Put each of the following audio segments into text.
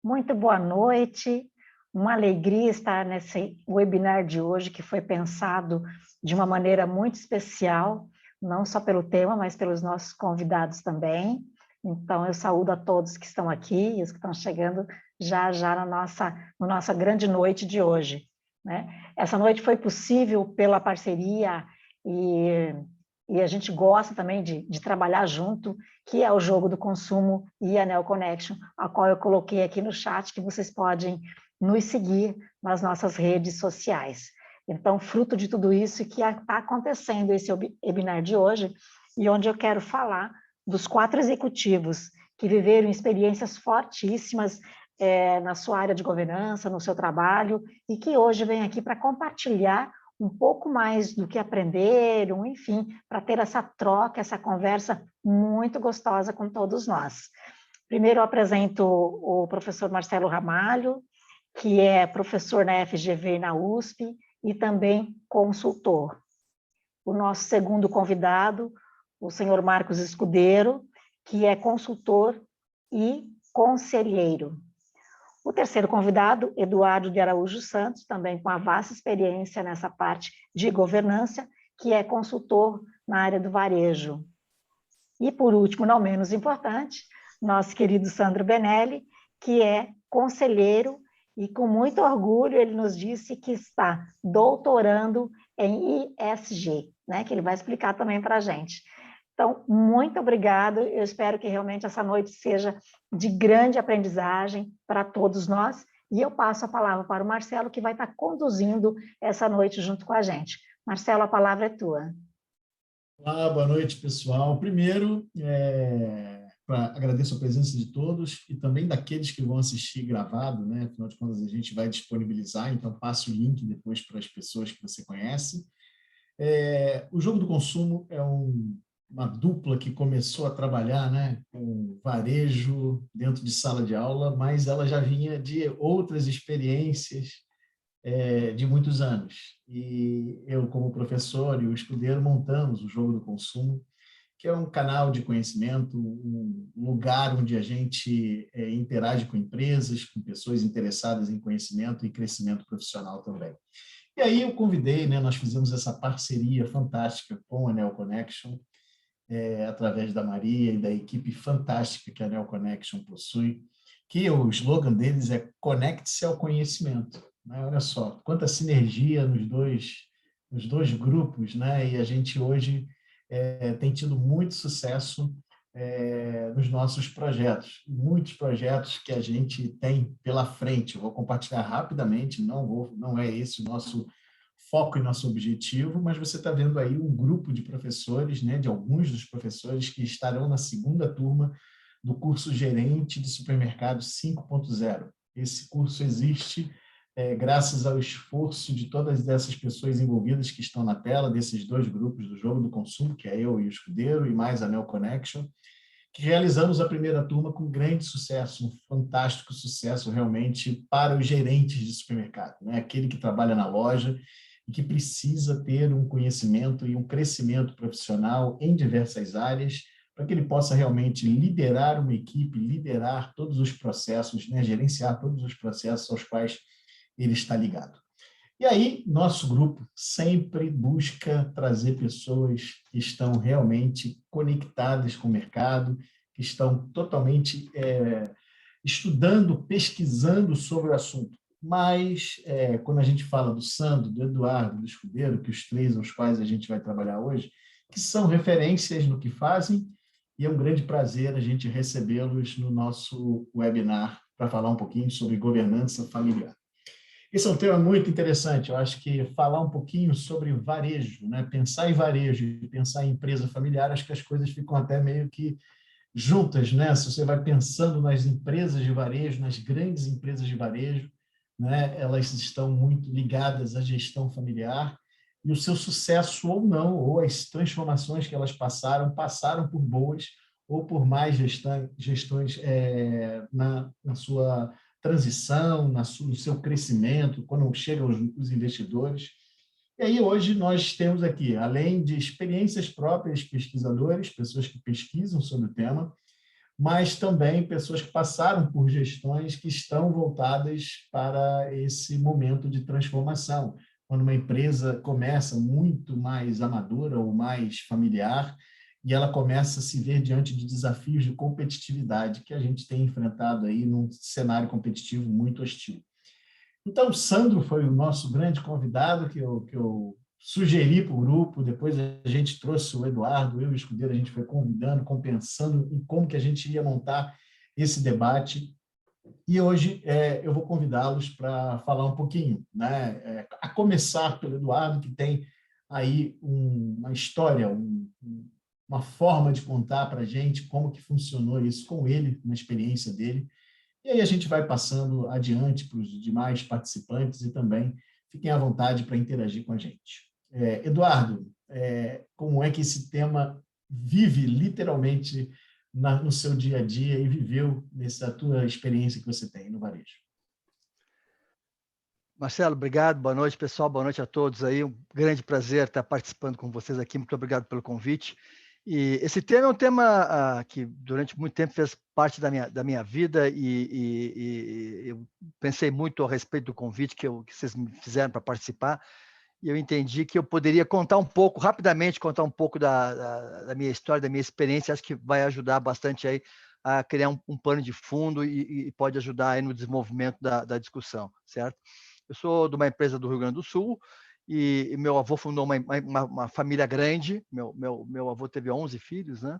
Muito boa noite, uma alegria estar nesse webinar de hoje, que foi pensado de uma maneira muito especial, não só pelo tema, mas pelos nossos convidados também. Então, eu saúdo a todos que estão aqui e os que estão chegando já na nossa grande noite de hoje, né? Essa noite foi possível pela parceria e a gente gosta também de trabalhar junto, que é o Jogo do Consumo e a Neo Connection, a qual eu coloquei aqui no chat, que vocês podem nos seguir nas nossas redes sociais. Então, fruto de tudo isso que está acontecendo esse webinar de hoje, e onde eu quero falar dos 4 executivos que viveram experiências fortíssimas na sua área de governança, no seu trabalho, e que hoje vêm aqui para compartilhar um pouco mais do que aprenderam, enfim, para ter essa troca, essa conversa muito gostosa com todos nós. Primeiro eu apresento o professor Marcelo Ramalho, que é professor na FGV e na USP e também consultor. O nosso segundo convidado, o senhor Marcos Escudeiro, que é consultor e conselheiro. O terceiro convidado, Eduardo de Araújo Santos, também com a vasta experiência nessa parte de governança, que é consultor na área do varejo. E, por último, não menos importante, nosso querido Sandro Benelli, que é conselheiro e, com muito orgulho, ele nos disse que está doutorando em ISG, né, que ele vai explicar também para a gente. Então, muito obrigado. Eu espero que realmente essa noite seja de grande aprendizagem para todos nós. E eu passo a palavra para o Marcelo, que vai estar conduzindo essa noite junto com a gente. Marcelo, a palavra é tua. Olá, boa noite, pessoal. Primeiro, agradeço a presença de todos e também daqueles que vão assistir gravado, né? Afinal de contas, a gente vai disponibilizar, então passe o link depois para as pessoas que você conhece. O Jogo do Consumo é uma dupla que começou a trabalhar, né, com varejo dentro de sala de aula, mas ela já vinha de outras experiências de muitos anos. E eu, como professor e o Escudeiro, montamos o Jogo do Consumo, que é um canal de conhecimento, um lugar onde a gente interage com empresas, com pessoas interessadas em conhecimento e crescimento profissional também. E aí eu convidei, né, nós fizemos essa parceria fantástica com a Neo Connection, através da Maria e da equipe fantástica que a Neo Connection possui, que o slogan deles é Conecte-se ao Conhecimento. Né? Olha só, quanta sinergia nos dois grupos, né? E a gente hoje tem tido muito sucesso nos nossos projetos. Muitos projetos que a gente tem pela frente. Eu vou compartilhar rapidamente, não é esse o nosso foco e nosso objetivo, mas você está vendo aí um grupo de professores, né, de alguns dos professores que estarão na segunda turma do curso Gerente de Supermercado 5.0. Esse curso existe graças ao esforço de todas essas pessoas envolvidas que estão na tela, desses 2 grupos do Jogo do Consumo, que é eu e o Escudeiro, e mais a Neo Connection, que realizamos a primeira turma com grande sucesso, um fantástico sucesso realmente para os gerentes de supermercado, né? Aquele que trabalha na loja e que precisa ter um conhecimento e um crescimento profissional em diversas áreas, para que ele possa realmente liderar uma equipe, liderar todos os processos, né? Gerenciar todos os processos aos quais ele está ligado. E aí, nosso grupo sempre busca trazer pessoas que estão realmente conectadas com o mercado, que estão totalmente estudando, pesquisando sobre o assunto. Mas, quando a gente fala do Sandro, do Eduardo, do Escudeiro, que os 3 aos quais a gente vai trabalhar hoje, que são referências no que fazem, e é um grande prazer a gente recebê-los no nosso webinar para falar um pouquinho sobre governança familiar. Esse é um tema muito interessante. Eu acho que falar um pouquinho sobre varejo, né? Pensar em varejo e pensar em empresa familiar, acho que as coisas ficam até meio que juntas, né? Se você vai pensando nas empresas de varejo, nas grandes empresas de varejo, né? Elas estão muito ligadas à gestão familiar e o seu sucesso ou não, ou as transformações que elas passaram por boas ou por mais gestões na sua transição, no seu crescimento, quando chegam os investidores. E aí, hoje, nós temos aqui, além de experiências próprias de pesquisadores, pessoas que pesquisam sobre o tema, mas também pessoas que passaram por gestões que estão voltadas para esse momento de transformação. Quando uma empresa começa muito mais amadora ou mais familiar, e ela começa a se ver diante de desafios de competitividade que a gente tem enfrentado aí num cenário competitivo muito hostil. Então, o Sandro foi o nosso grande convidado que eu sugeri para o grupo, depois a gente trouxe o Eduardo, eu e o Escudeiro, a gente foi convidando, compensando em como que a gente ia montar esse debate. E hoje eu vou convidá-los para falar um pouquinho, né? A começar pelo Eduardo, que tem aí uma história, uma forma de contar para a gente como que funcionou isso com ele, na experiência dele. E aí a gente vai passando adiante para os demais participantes e também fiquem à vontade para interagir com a gente. Eduardo, como é que esse tema vive literalmente no seu dia a dia e viveu nessa tua experiência que você tem no varejo? Marcelo, obrigado. Boa noite, pessoal. Boa noite a todos aí. Um grande prazer estar participando com vocês aqui. Muito obrigado pelo convite. E esse tema é um tema que durante muito tempo fez parte da minha vida e eu pensei muito a respeito do convite que vocês me fizeram para participar e eu entendi que eu poderia contar um pouco, rapidamente, contar um pouco da minha história, da minha experiência. Acho que vai ajudar bastante aí a criar um pano de fundo e pode ajudar aí no desenvolvimento da discussão, certo? Eu sou de uma empresa do Rio Grande do Sul e meu avô fundou uma família grande. Meu avô teve 11 filhos, né?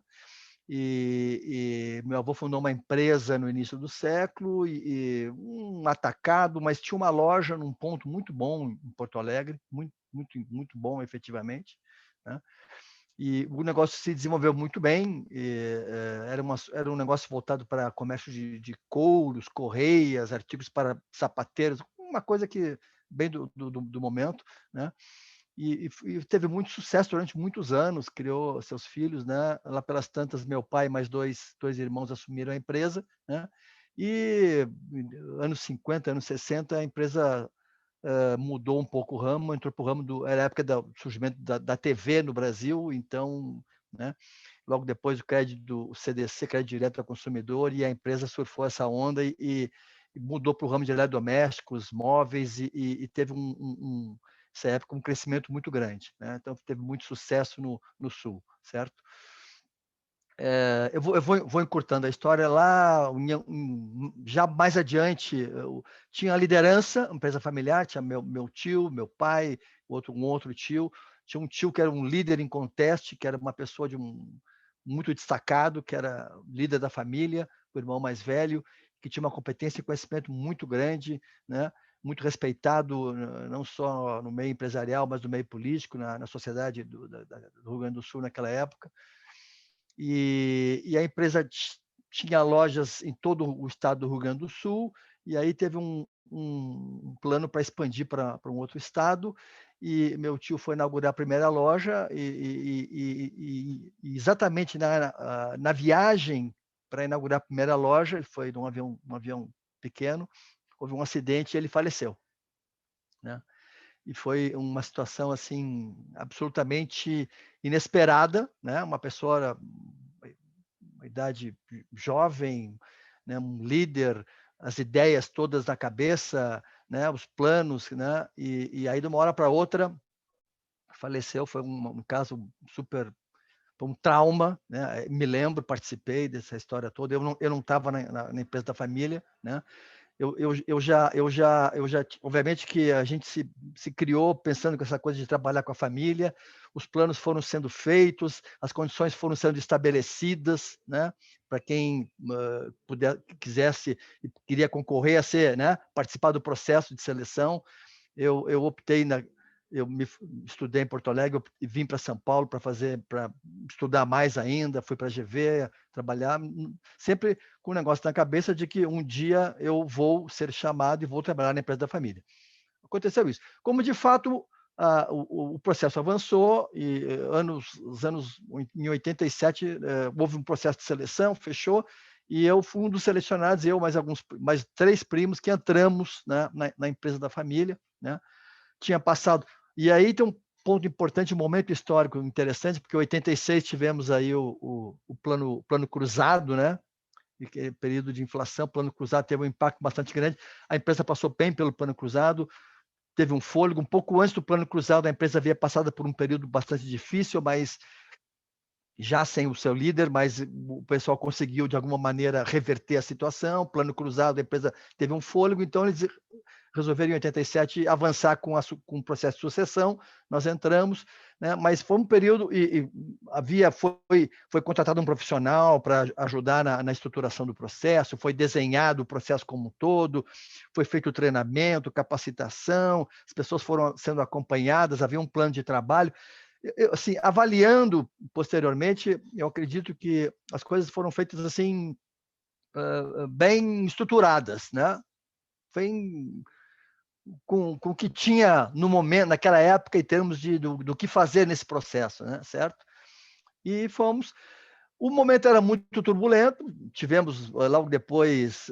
E meu avô fundou uma empresa no início do século, e um atacado, mas tinha uma loja num ponto muito bom em Porto Alegre, muito bom, efetivamente, né? E o negócio se desenvolveu muito bem. Era um negócio voltado para comércio de couros, correias, artigos para sapateiros, uma coisa que bem do momento, né? E teve muito sucesso durante muitos anos, criou seus filhos, né? Lá pelas tantas, meu pai e mais dois irmãos assumiram a empresa, né? E anos 50, anos 60, a empresa mudou um pouco o ramo, entrou para o ramo era a época do surgimento da TV no Brasil, então, né? Logo depois o CDC, Crédito Direto ao Consumidor, e a empresa surfou essa onda e mudou para o ramo de eletrodomésticos, móveis, e teve essa época um crescimento muito grande, né? Então teve muito sucesso no Sul, certo? Eu vou encurtando a história. Lá, já mais adiante, eu tinha a liderança, empresa familiar, tinha meu tio, meu pai, um outro tio. Tinha um tio que era um líder em conteste, que era uma pessoa muito destacado, que era líder da família, o irmão mais velho, que tinha uma competência e conhecimento muito grande, né? Muito respeitado, não só no meio empresarial, mas no meio político, na sociedade do Rio Grande do Sul naquela época. E a empresa tinha lojas em todo o estado do Rio Grande do Sul, e aí teve um plano para expandir para um outro estado, e meu tio foi inaugurar a primeira loja, e exatamente na viagem para inaugurar a primeira loja, ele foi num avião pequeno, houve um acidente e ele faleceu, né? E foi uma situação assim absolutamente inesperada, né? Uma pessoa, uma idade jovem, né? Um líder, as ideias todas na cabeça, né? Os planos, né? E aí de uma hora para outra faleceu. Foi um caso super, foi um trauma, né? Me lembro, participei dessa história toda. Eu não estava na empresa da família, né? Eu já, obviamente que a gente se criou pensando com essa coisa de trabalhar com a família, os planos foram sendo feitos, as condições foram sendo estabelecidas, né? Para quem quisesse e queria concorrer a ser, né? Participar do processo de seleção. Eu optei estudei em Porto Alegre e vim para São Paulo para estudar mais ainda, fui para a GV trabalhar, sempre com o negócio na cabeça de que um dia eu vou ser chamado e vou trabalhar na empresa da família. Aconteceu isso. Como de fato o processo avançou, e em 87 houve um processo de seleção, fechou, e eu fui um dos selecionados, eu mais 3 primos que entramos, né, na empresa da família, né? Tinha passado. E aí tem um ponto importante, um momento histórico interessante, porque em 86 tivemos aí o plano cruzado, né? período de inflação, o plano cruzado teve um impacto bastante grande. A empresa passou bem pelo plano cruzado, teve um fôlego. Um pouco antes do plano cruzado, a empresa havia passado por um período bastante difícil, mas já sem o seu líder, mas o pessoal conseguiu, de alguma maneira, reverter a situação. Plano cruzado, a empresa teve um fôlego, então eles resolveram, em 87, avançar com o processo de sucessão. Nós entramos, né? Mas foi um período, foi contratado um profissional para ajudar na estruturação do processo, foi desenhado o processo como um todo, foi feito treinamento, capacitação, as pessoas foram sendo acompanhadas, havia um plano de trabalho. Assim, avaliando posteriormente, eu acredito que as coisas foram feitas assim, bem estruturadas, né? Com o que tinha no momento, naquela época, em termos do que fazer nesse processo, né? Certo? E fomos. O momento era muito turbulento, tivemos logo depois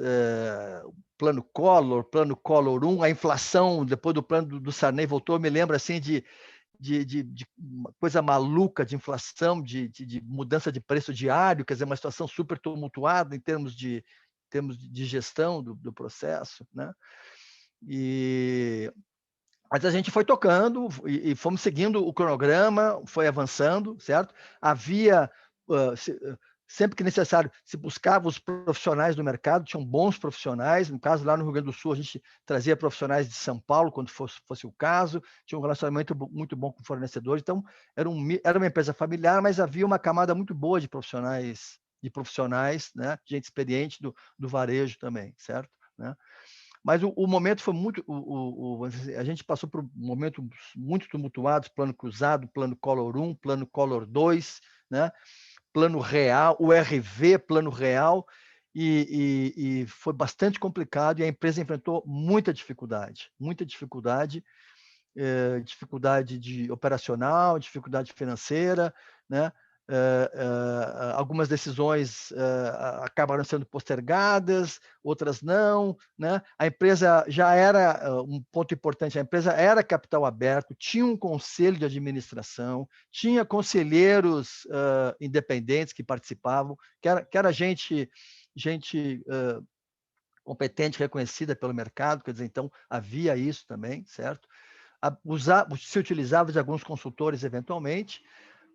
plano Collor 1, a inflação, depois do plano do Sarney voltou, eu me lembro assim de uma coisa maluca de inflação, de mudança de preço diário, quer dizer, uma situação super tumultuada em termos de gestão do processo, né? Mas a gente foi tocando e fomos seguindo o cronograma, foi avançando, certo? Havia, sempre que necessário, se buscava os profissionais do mercado, tinham bons profissionais. No caso, lá no Rio Grande do Sul, a gente trazia profissionais de São Paulo, quando fosse o caso, tinha um relacionamento muito bom com fornecedores. Então, era uma empresa familiar, mas havia uma camada muito boa de profissionais, né? Gente experiente do varejo também, certo? Né? Mas o momento foi muito... a gente passou por momentos muito tumultuados, plano cruzado, plano Collor 1, plano Collor 2, né? Plano real, o RV, plano real, e foi bastante complicado, e a empresa enfrentou muita dificuldade de operacional, dificuldade financeira, né? Algumas decisões acabaram sendo postergadas, outras não, né? A empresa já era, um ponto importante, a empresa era capital aberto, tinha um conselho de administração, tinha conselheiros independentes que participavam, que era gente competente, reconhecida pelo mercado, quer dizer, então havia isso também, certo? Se utilizava de alguns consultores eventualmente,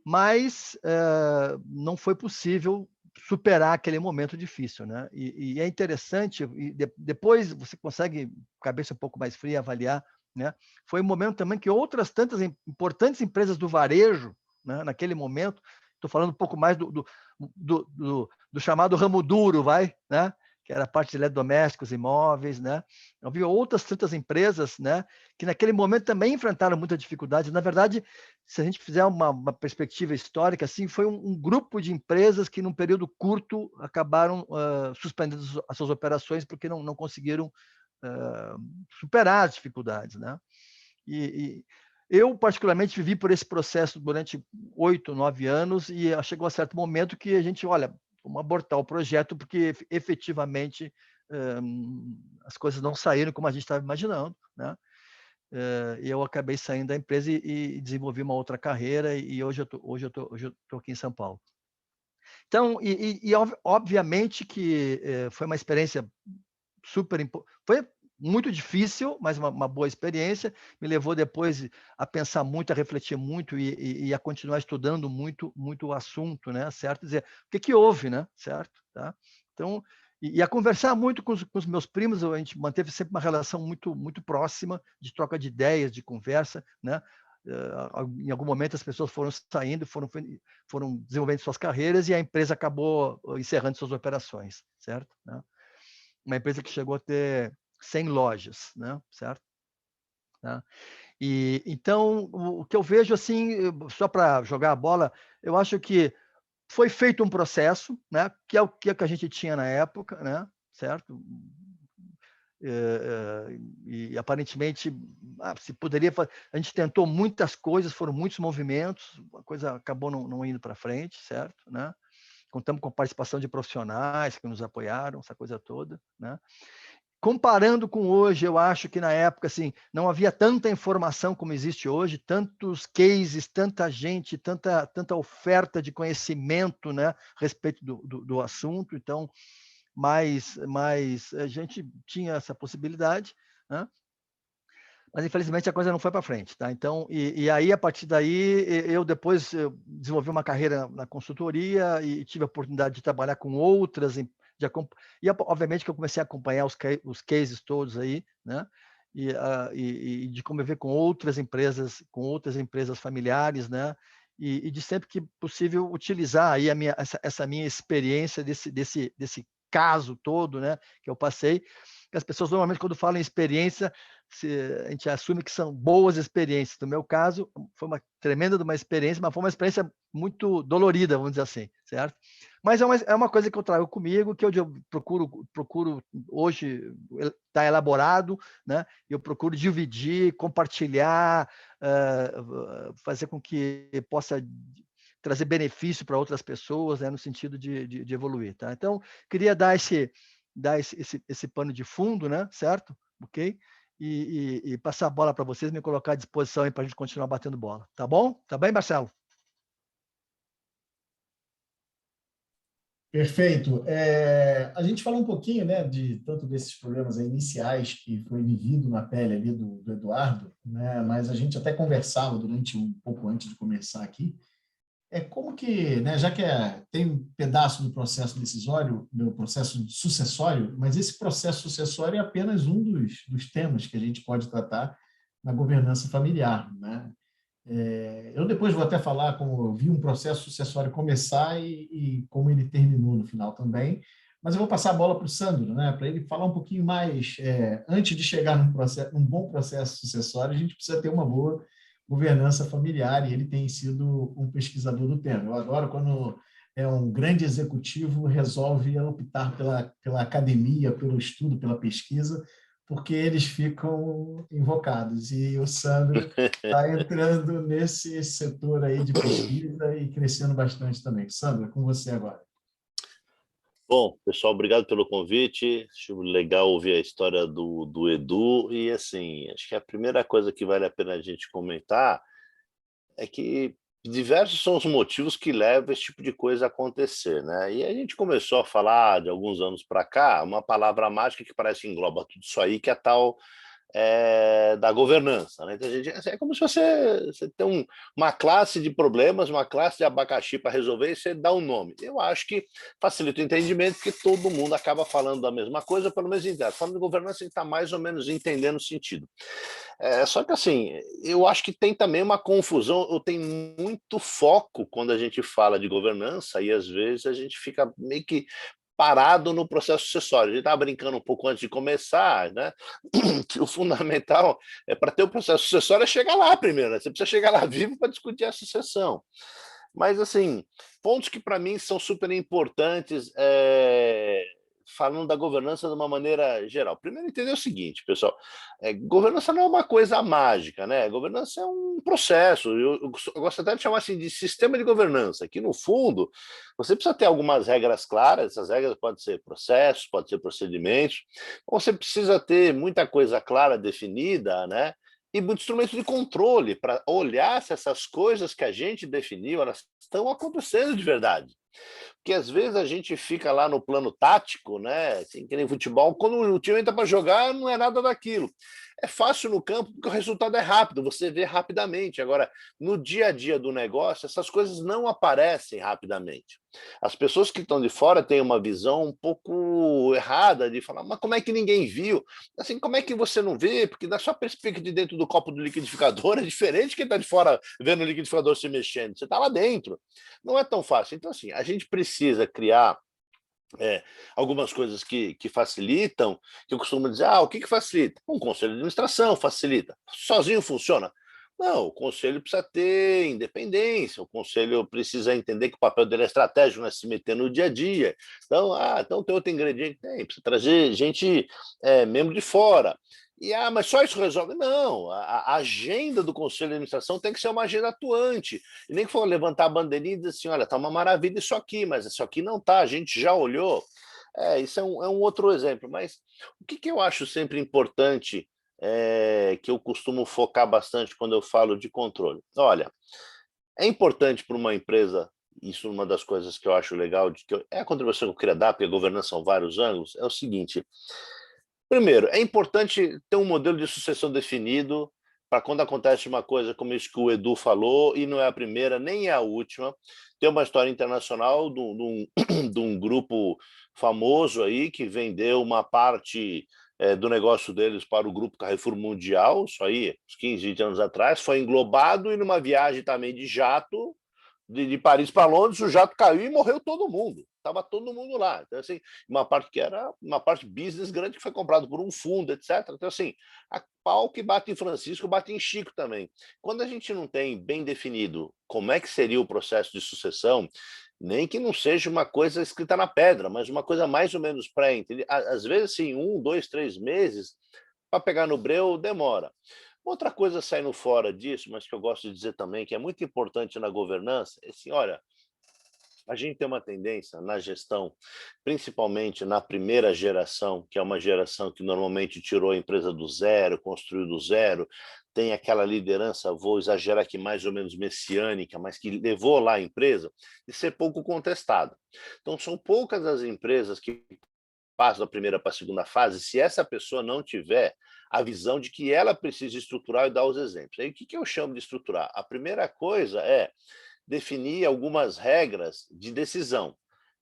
mas não foi possível superar aquele momento difícil, né? E é interessante, depois você consegue, cabeça um pouco mais fria, avaliar, né? Foi um momento também que outras tantas importantes empresas do varejo, né, naquele momento, estou falando um pouco mais do chamado ramo duro, né? Que era a parte de eletrodomésticos, imóveis, né? Havia outras tantas empresas, né, que naquele momento também enfrentaram muita dificuldade. Na verdade, se a gente fizer uma perspectiva histórica, assim, foi um grupo de empresas que, num período curto, acabaram suspendendo as suas operações porque não conseguiram superar as dificuldades, né? E eu, particularmente, vivi por esse processo durante 8, 9 anos e chegou a certo momento que a gente, olha, vamos abortar o projeto porque, efetivamente, as coisas não saíram como a gente estava imaginando, né? E eu acabei saindo da empresa e desenvolvi uma outra carreira e hoje eu tô aqui em São Paulo. Então, obviamente que foi uma experiência foi muito difícil, mas uma boa experiência. Me levou depois a pensar muito, a refletir muito e a continuar estudando muito o assunto, né? Certo? Dizer, o que houve, né? Certo? Tá? Então, a conversar muito com os meus primos, a gente manteve sempre uma relação muito próxima, de troca de ideias, de conversa, né? Em algum momento as pessoas foram saindo, foram desenvolvendo suas carreiras e a empresa acabou encerrando suas operações, certo? Né? Uma empresa que chegou a ter 100 lojas, né? Certo? Né? E então o que eu vejo assim, só para jogar a bola, eu acho que foi feito um processo, né? Que é o que a gente tinha na época, né? Certo? E aparentemente se poderia fazer. A gente tentou muitas coisas, foram muitos movimentos, a coisa acabou não indo para frente, certo? Né? Contamos com a participação de profissionais que nos apoiaram, essa coisa toda, né? Comparando com hoje, eu acho que na época assim, não havia tanta informação como existe hoje, tantos cases, tanta gente, tanta oferta de conhecimento, né, a respeito do assunto. Então, mas a gente tinha essa possibilidade, né? Mas infelizmente a coisa não foi para frente, tá? Então, e aí a partir daí eu depois desenvolvi uma carreira na consultoria e tive a oportunidade de trabalhar com outras, e obviamente que eu comecei a acompanhar os cases todos aí, né? E de conviver com outras empresas familiares, né? E de sempre que possível utilizar aí essa minha experiência desse caso todo, né? Que eu passei. As pessoas normalmente quando falam em experiência a gente assume que são boas experiências. No meu caso, foi uma tremenda de uma experiência, mas foi uma experiência muito dolorida, vamos dizer assim, certo? Mas é uma coisa que eu trago comigo, que eu procuro hoje está elaborado, né? Eu procuro dividir, compartilhar, fazer com que possa trazer benefício para outras pessoas, né? No sentido de evoluir, tá? Então, queria dar esse pano de fundo, né? Certo? Ok? E passar a bola para vocês, me colocar à disposição para a gente continuar batendo bola. Tá bom? Tá bem, Marcelo? Perfeito. A gente falou um pouquinho, né, de tanto desses problemas iniciais que foi vivido na pele ali do Eduardo, né, mas a gente até conversava durante um pouco antes de começar aqui, como que, né, já que tem um pedaço do processo decisório, do processo sucessório, mas esse processo sucessório é apenas um dos temas que a gente pode tratar na governança familiar, né? Eu depois vou até falar como eu vi um processo sucessório começar e como ele terminou no final também, mas eu vou passar a bola para o Sandro, né, para ele falar um pouquinho mais. Antes de chegar num bom processo sucessório, a gente precisa ter uma boa governança familiar, e ele tem sido um pesquisador do tema. Eu adoro quando um grande executivo resolve optar pela academia, pelo estudo, pela pesquisa, porque eles ficam invocados. E o Sandro está entrando nesse setor aí de pesquisa e crescendo bastante também. Sandro, é com você agora. Bom, pessoal, obrigado pelo convite. Acho legal ouvir a história do Edu. E, assim, acho que a primeira coisa que vale a pena a gente comentar é que diversos são os motivos que levam esse tipo de coisa a acontecer, né? E a gente começou a falar, de alguns anos para cá, uma palavra mágica que parece que engloba tudo isso aí, que é a tal da governança, né? Então, é como se você tem uma classe de problemas, uma classe de abacaxi para resolver e você dá um nome. Eu acho que facilita o entendimento, porque todo mundo acaba falando da mesma coisa, pelo menos entende. Falando de governança, a gente está mais ou menos entendendo o sentido. Só que, assim, eu acho que tem também uma confusão, eu tenho muito foco quando a gente fala de governança e, às vezes, a gente fica meio que parado no processo sucessório. A gente estava brincando um pouco antes de começar, né? Que o fundamental para ter o processo sucessório é chegar lá primeiro, né? Você precisa chegar lá vivo para discutir a sucessão. Mas, assim, pontos que para mim são super importantes, falando da governança de uma maneira geral. Primeiro, entender o seguinte, pessoal: governança não é uma coisa mágica, né? Governança é um processo. Eu gosto até de chamar assim de sistema de governança, que, no fundo, você precisa ter algumas regras claras. Essas regras podem ser processos, podem ser procedimentos. Você precisa ter muita coisa clara, definida, né? E muito instrumento de controle para olhar se essas coisas que a gente definiu, elas estão acontecendo de verdade. Porque, às vezes, a gente fica lá no plano tático, né? Assim, que nem futebol, quando o time entra para jogar, não é nada daquilo. É fácil no campo porque o resultado é rápido, você vê rapidamente. Agora, no dia a dia do negócio, essas coisas não aparecem rapidamente. As pessoas que estão de fora têm uma visão um pouco errada de falar, mas como é que ninguém viu? Assim, como é que você não vê? Porque da sua perspectiva de dentro do copo do liquidificador é diferente quem está de fora vendo o liquidificador se mexendo. Você está lá dentro. Não é tão fácil. Então, assim, a gente precisa criar algumas coisas que facilitam, que eu costumo dizer, o que facilita? Um conselho de administração facilita. Sozinho funciona? Não, o conselho precisa ter independência, o conselho precisa entender que o papel dele é estratégico, não é se meter no dia a dia. Então tem outro ingrediente? Tem, precisa trazer gente, membro de fora. Mas só isso resolve? Não, a agenda do Conselho de Administração tem que ser uma agenda atuante. E nem que for levantar a bandeirinha e dizer assim, olha, está uma maravilha isso aqui, mas isso aqui não está, a gente já olhou. Isso é um outro exemplo. Mas o que eu acho sempre importante, que eu costumo focar bastante quando eu falo de controle? Olha, é importante para uma empresa isso é uma das coisas que eu acho legal, é a contribuição que eu queria dar, porque a governança são vários ângulos, é o seguinte: primeiro, é importante ter um modelo de sucessão definido para quando acontece uma coisa como isso que o Edu falou, e não é a primeira nem é a última. Tem uma história internacional de um grupo famoso aí que vendeu uma parte do negócio deles para o grupo Carrefour Mundial, isso aí, uns 15, 20 anos atrás, foi englobado, e numa viagem também de jato, de Paris para Londres, o jato caiu e morreu todo mundo. Estava todo mundo lá. Então, assim, uma parte que era uma parte business grande que foi comprado por um fundo, etc. Então, assim, a pau que bate em Francisco, bate em Chico também. Quando a gente não tem bem definido como é que seria o processo de sucessão, nem que não seja uma coisa escrita na pedra, mas uma coisa mais ou menos pré-entendida, às vezes, assim, 1, 2, 3 meses, para pegar no breu, demora. Outra coisa saindo fora disso, mas que eu gosto de dizer também, que é muito importante na governança, é assim, olha, a gente tem uma tendência na gestão, principalmente na primeira geração, que é uma geração que normalmente tirou a empresa do zero, construiu do zero, tem aquela liderança, vou exagerar aqui, mais ou menos messiânica, mas que levou lá a empresa, de ser pouco contestada. Então, são poucas as empresas que passam da primeira para a segunda fase, se essa pessoa não tiver a visão de que ela precisa estruturar e dar os exemplos. Aí, o que eu chamo de estruturar? A primeira coisa é definir algumas regras de decisão,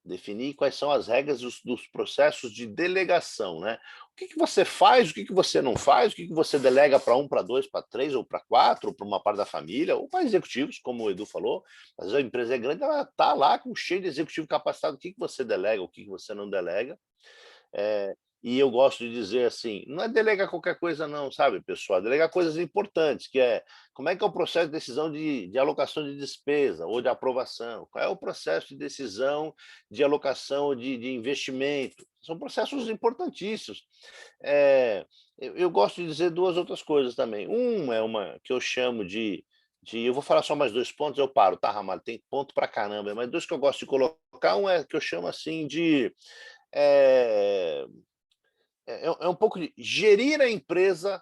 definir quais são as regras dos processos de delegação, né? O que você faz, o que você não faz, o que você delega para 1, para 2, para 3, ou para 4, ou para uma parte da família, ou para executivos, como o Edu falou. Às vezes a empresa é grande, ela está lá com cheio de executivo capacitado, o que você delega, o que você não delega. E eu gosto de dizer assim, não é delegar qualquer coisa não, sabe, pessoal? Delegar coisas importantes, que é como é que é o processo de decisão de alocação de despesa ou de aprovação, qual é o processo de decisão de alocação de investimento. São processos importantíssimos. Eu gosto de dizer duas outras coisas também. É uma que eu chamo eu vou falar só mais 2 pontos, eu paro, tá, Ramalho? Tem ponto pra caramba, mas 2 que eu gosto de colocar. Um é que eu chamo assim de é, é um pouco de gerir a empresa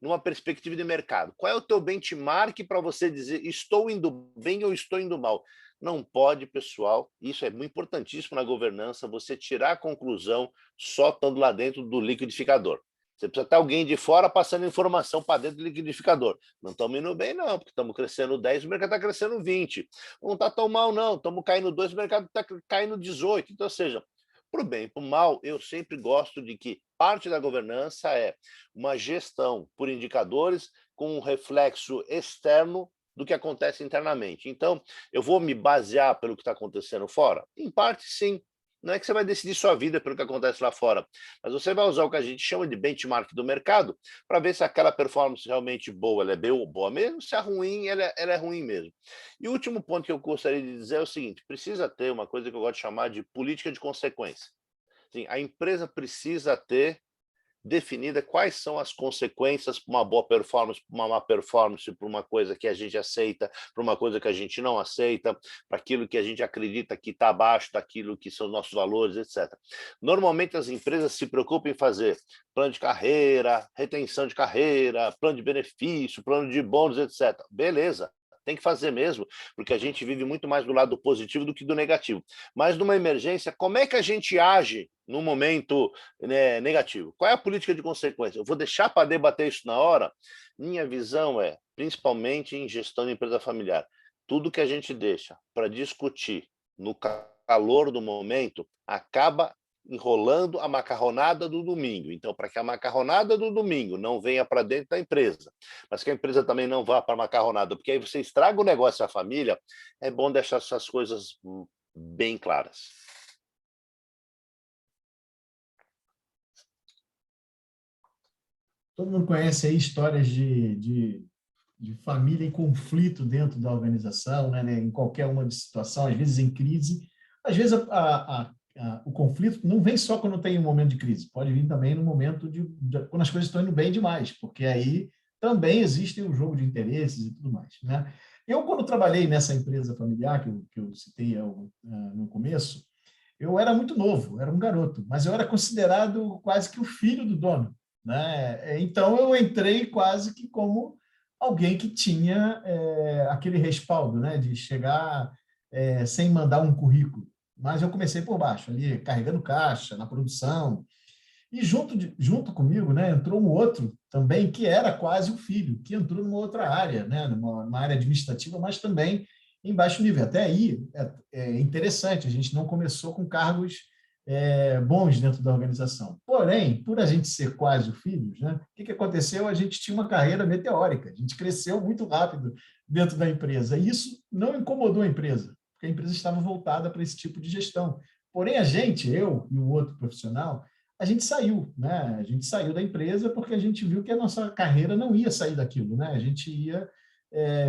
numa perspectiva de mercado. Qual é o teu benchmark para você dizer estou indo bem ou estou indo mal? Não pode, pessoal, isso é muito importantíssimo na governança, você tirar a conclusão só estando lá dentro do liquidificador. Você precisa ter alguém de fora passando informação para dentro do liquidificador. Não estamos indo bem, não, porque estamos crescendo 10, o mercado está crescendo 20. Não está tão mal, não, estamos caindo 2, o mercado está caindo 18. Então, ou seja, para o bem e para o mal, eu sempre gosto de que parte da governança é uma gestão por indicadores com um reflexo externo do que acontece internamente. Então, eu vou me basear pelo que está acontecendo fora? Em parte, sim. Não é que você vai decidir sua vida pelo que acontece lá fora, mas você vai usar o que a gente chama de benchmark do mercado para ver se aquela performance realmente boa, ela é boa mesmo, se é ruim, ela é ruim mesmo. E o último ponto que eu gostaria de dizer é o seguinte: precisa ter uma coisa que eu gosto de chamar de política de consequência. Sim, a empresa precisa ter definida quais são as consequências para uma boa performance, para uma má performance, para uma coisa que a gente aceita, para uma coisa que a gente não aceita, para aquilo que a gente acredita que está abaixo daquilo que são nossos valores, etc. Normalmente as empresas se preocupam em fazer plano de carreira, retenção de carreira, plano de benefício, plano de bônus, etc. Beleza. Tem que fazer mesmo, porque a gente vive muito mais do lado positivo do que do negativo. Mas numa emergência, como é que a gente age no momento, né, negativo? Qual é a política de consequência? Eu vou deixar para debater isso na hora? Minha visão é, principalmente em gestão de empresa familiar, tudo que a gente deixa para discutir no calor do momento acaba enrolando a macarronada do domingo. Então, para que a macarronada do domingo não venha para dentro da empresa, mas que a empresa também não vá para a macarronada, porque aí você estraga o negócio da família, é bom deixar essas coisas bem claras. Todo mundo conhece aí histórias de família em conflito dentro da organização, né? Em qualquer uma de situação, às vezes em crise. Às vezes o conflito não vem só quando tem um momento de crise, pode vir também no momento quando as coisas estão indo bem demais, porque aí também existe o jogo de interesses e tudo mais, né? Eu, quando trabalhei nessa empresa familiar que eu citei no começo, eu era muito novo, era um garoto, mas eu era considerado quase que o filho do dono, né? Então, eu entrei quase que como alguém que tinha aquele respaldo, né? De chegar sem mandar um currículo. Mas eu comecei por baixo, ali carregando caixa, na produção. E junto comigo, né, entrou um outro também, que era quase um filho, que entrou numa outra área, né, numa área administrativa, mas também em baixo nível. Até aí é interessante, a gente não começou com cargos bons dentro da organização. Porém, por a gente ser quase filhos, né, o que aconteceu? A gente tinha uma carreira meteórica, a gente cresceu muito rápido dentro da empresa, e isso não incomodou a empresa, porque a empresa estava voltada para esse tipo de gestão. Porém, eu e o outro profissional, a gente saiu, né? A gente saiu da empresa porque a gente viu que a nossa carreira não ia sair daquilo, né? A gente ia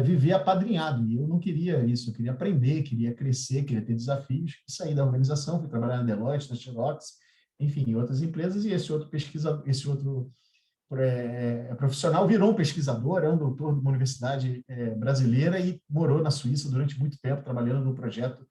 viver apadrinhado, e eu não queria isso, eu queria aprender, queria crescer, queria ter desafios, e saí da organização, fui trabalhar na Deloitte, na Xerox, enfim, em outras empresas, e esse outro profissional virou um pesquisador, é um doutor de uma universidade brasileira e morou na Suíça durante muito tempo, trabalhando no projeto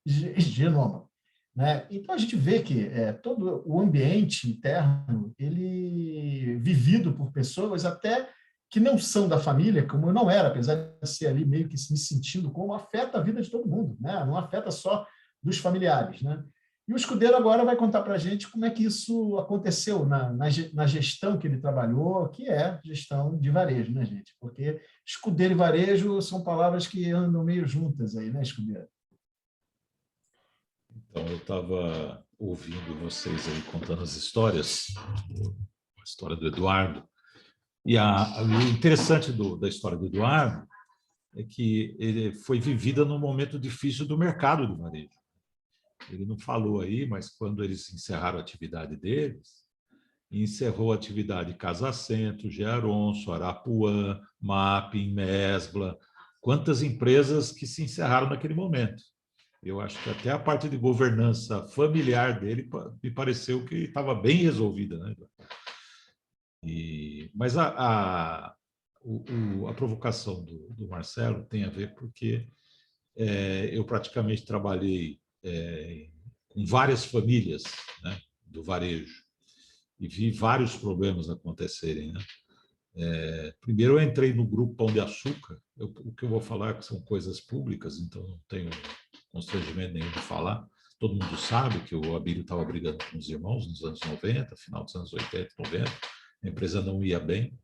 Genoma. Né? Então, a gente vê que todo o ambiente interno, ele vivido por pessoas até que não são da família, como eu não era, apesar de ser ali meio que me sentindo como, afeta a vida de todo mundo, né? Não afeta só dos familiares. Né? E o Escudeiro agora vai contar para a gente como é que isso aconteceu na gestão que ele trabalhou, que é gestão de varejo, né, gente? Porque escudeiro e varejo são palavras que andam meio juntas aí, né, Escudeiro? Então, eu estava ouvindo vocês aí contando as histórias, a história do Eduardo, e o interessante da história do Eduardo é que ele foi vivida num momento difícil do mercado do varejo. Ele não falou aí, mas quando eles encerraram a atividade deles, encerrou a atividade Casa Centro, Gearonso, Arapuã, Mapping, Mesbla, quantas empresas que se encerraram naquele momento. Eu acho que até a parte de governança familiar dele me pareceu que estava bem resolvida, né? Mas a provocação do Marcelo tem a ver porque eu praticamente trabalhei com várias famílias, né, do varejo e vi vários problemas acontecerem, né? Primeiro eu entrei no grupo Pão de Açúcar, o que eu vou falar que são coisas públicas, então não tenho constrangimento nenhum de falar. Todo mundo sabe que o Abílio estava brigando com os irmãos nos anos 90, final dos anos 80 e 90, a empresa não ia bem.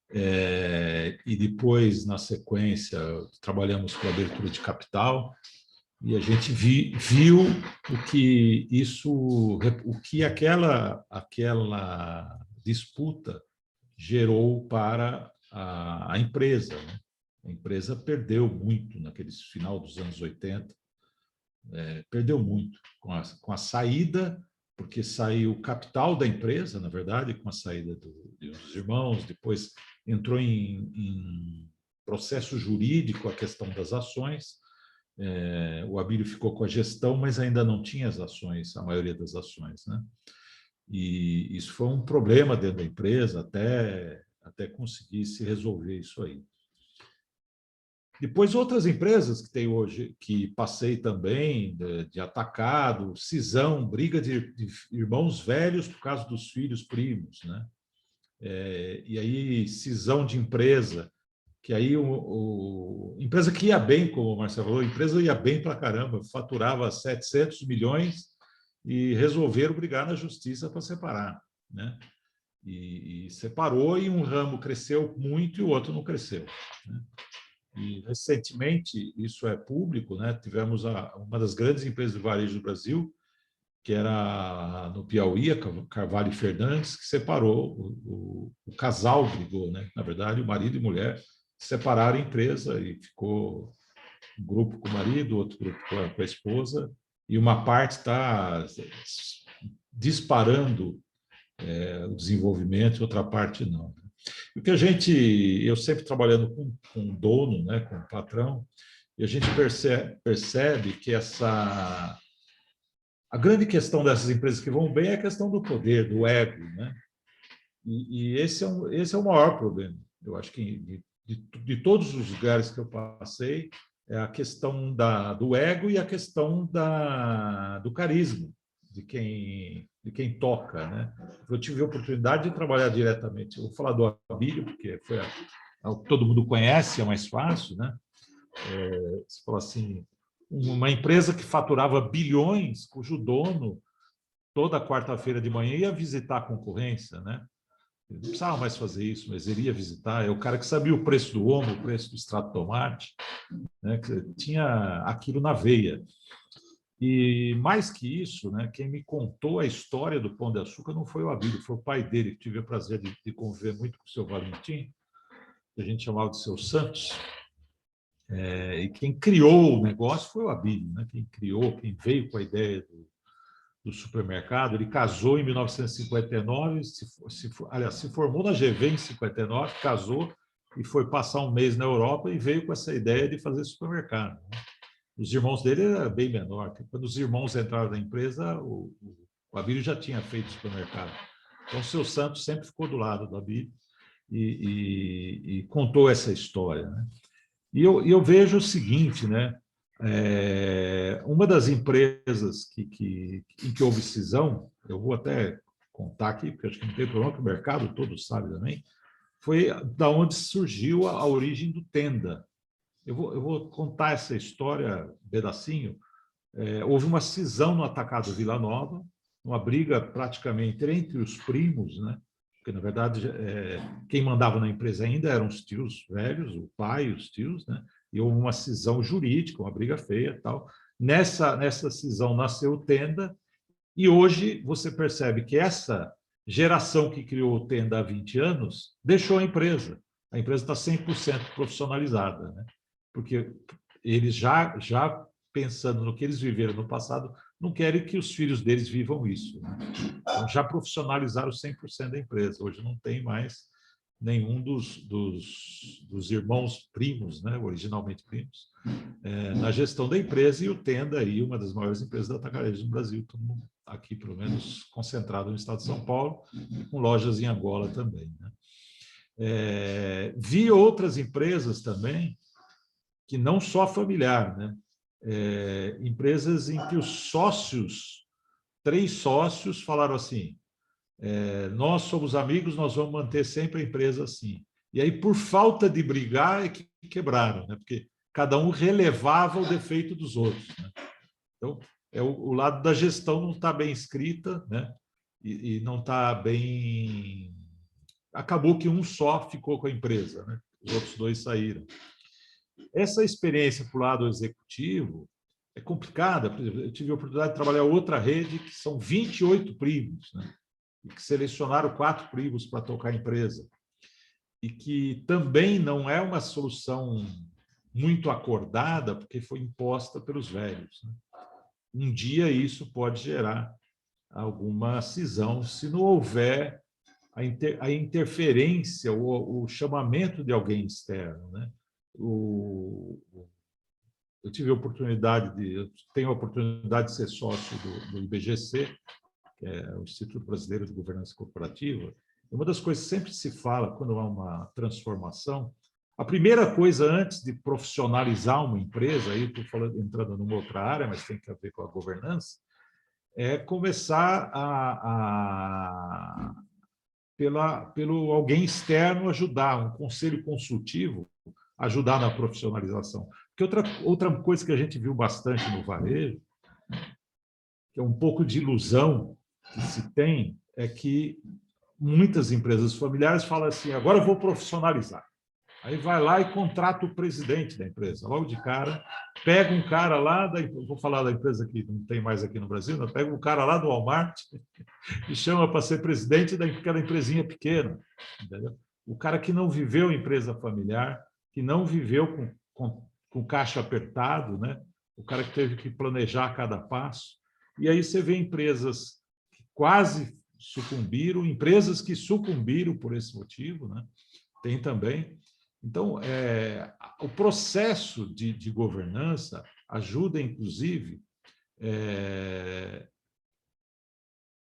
E depois, na sequência, trabalhamos com a abertura de capital e a gente viu o que aquela disputa gerou para a empresa, né? A empresa perdeu muito naquele final dos anos 80, perdeu muito com a saída, porque saiu o capital da empresa, na verdade, com a saída dos irmãos, depois entrou em processo jurídico a questão das ações, o Abílio ficou com a gestão, mas ainda não tinha as ações, a maioria das ações, né? E isso foi um problema dentro da empresa até conseguir se resolver isso aí. Depois, outras empresas que tem hoje, que passei também, de atacado, cisão, briga de irmãos velhos por causa dos filhos primos, né? E aí, cisão de empresa, que aí empresa que ia bem, como o Marcelo falou, a empresa ia bem para caramba, faturava 700 milhões e resolveram brigar na justiça para separar, né? E separou, e um ramo cresceu muito e o outro não cresceu, né? E, recentemente, isso é público, né? Tivemos uma das grandes empresas de varejo do Brasil, que era no Piauí, a Carvalho e Fernandes, que separou, o casal brigou, né? Na verdade, o marido e mulher separaram a empresa e ficou um grupo com o marido, outro grupo com a esposa, e uma parte está disparando o desenvolvimento, outra parte não. O que eu sempre trabalhando com dono, né, com patrão, e a gente percebe que a grande questão dessas empresas que vão bem é a questão do poder, do ego, né? E esse é o maior problema. Eu acho que de todos os lugares que eu passei, é a questão do ego e a questão do carisma de quem toca, né? Eu tive a oportunidade de trabalhar diretamente. Eu vou falar do Abílio, porque foi o que todo mundo conhece, é mais fácil, né? Você fala assim, uma empresa que faturava bilhões, cujo dono, toda quarta-feira de manhã, ia visitar a concorrência, né? Ele não precisava mais fazer isso, mas ele ia visitar. É o cara que sabia o preço do omo, o preço do extrato de tomate, né? Que tinha aquilo na veia. E mais que isso, né, quem me contou a história do Pão de Açúcar não foi o Abílio, foi o pai dele, que tive o prazer de conviver muito com o seu Valentim, que a gente chamava de seu Santos. E quem criou o negócio foi o Abílio, né? Quem criou, quem veio com a ideia do supermercado. Ele casou em 1959, se formou na GV em 59, casou e foi passar um mês na Europa e veio com essa ideia de fazer supermercado. Os irmãos dele eram bem menor. Quando os irmãos entraram na empresa, o Abílio já tinha feito supermercado. Então, o seu Santos sempre ficou do lado do Abílio e contou essa história, né? E eu vejo o seguinte, né? Uma das empresas em que houve cisão, eu vou até contar aqui, porque acho que não tem problema, que o mercado todo sabe também, foi da onde surgiu a origem do Tenda. Eu vou contar essa história um pedacinho. Houve uma cisão no Atacado Vila Nova, uma briga praticamente entre os primos, né? Porque, na verdade, quem mandava na empresa ainda eram os tios velhos, o pai e os tios, né? E houve uma cisão jurídica, uma briga feia e tal. Nessa cisão nasceu o Tenda, e hoje você percebe que essa geração que criou o Tenda há 20 anos deixou a empresa. A empresa está 100% profissionalizada, né? Porque eles já pensando no que eles viveram no passado, não querem que os filhos deles vivam isso, né? Então, já profissionalizaram 100% da empresa. Hoje não tem mais nenhum dos irmãos primos, né, originalmente primos, na gestão da empresa, e o Tenda, aí, uma das maiores empresas de atacarejo no Brasil, todo mundo aqui, pelo menos, concentrado no estado de São Paulo, com lojas em Angola também, né? Vi outras empresas também, que não só familiar, né? Empresas em que os sócios, 3 sócios, falaram assim: nós somos amigos, nós vamos manter sempre a empresa assim. E aí, por falta de brigar, é que quebraram, né? Porque cada um relevava o defeito dos outros, né? Então, o lado da gestão não está bem escrita, né? E não está bem... Acabou que um só ficou com a empresa, né? Os outros 2 saíram. Essa experiência para o lado executivo é complicada. Por exemplo, eu tive a oportunidade de trabalhar em outra rede, que são 28 primos, né? E que selecionaram 4 primos para tocar a empresa. E que também não é uma solução muito acordada, porque foi imposta pelos velhos, né? Um dia isso pode gerar alguma cisão, se não houver a interferência, o chamamento de alguém externo, né? Eu tive a oportunidade eu tenho a oportunidade de ser sócio do IBGC, que é o Instituto Brasileiro de Governança Corporativa. Uma das coisas que sempre se fala quando há uma transformação, a primeira coisa antes de profissionalizar uma empresa, aí estou entrando numa outra área, mas tem que ver com a governança, é começar pelo alguém externo ajudar, um conselho consultivo ajudar na profissionalização. Porque outra coisa que a gente viu bastante no varejo, que é um pouco de ilusão que se tem, é que muitas empresas familiares falam assim: agora eu vou profissionalizar. Aí vai lá e contrata o presidente da empresa. Logo de cara, pega um cara lá, vou falar da empresa que não tem mais aqui no Brasil, não, pega um cara lá do Walmart e chama para ser presidente daquela empresinha pequena. Entendeu? O cara que não viveu empresa familiar, que não viveu com caixa apertado, né? O cara que teve que planejar cada passo. E aí você vê empresas que quase sucumbiram, empresas que sucumbiram por esse motivo, né? Tem também. Então, o processo de governança ajuda, inclusive,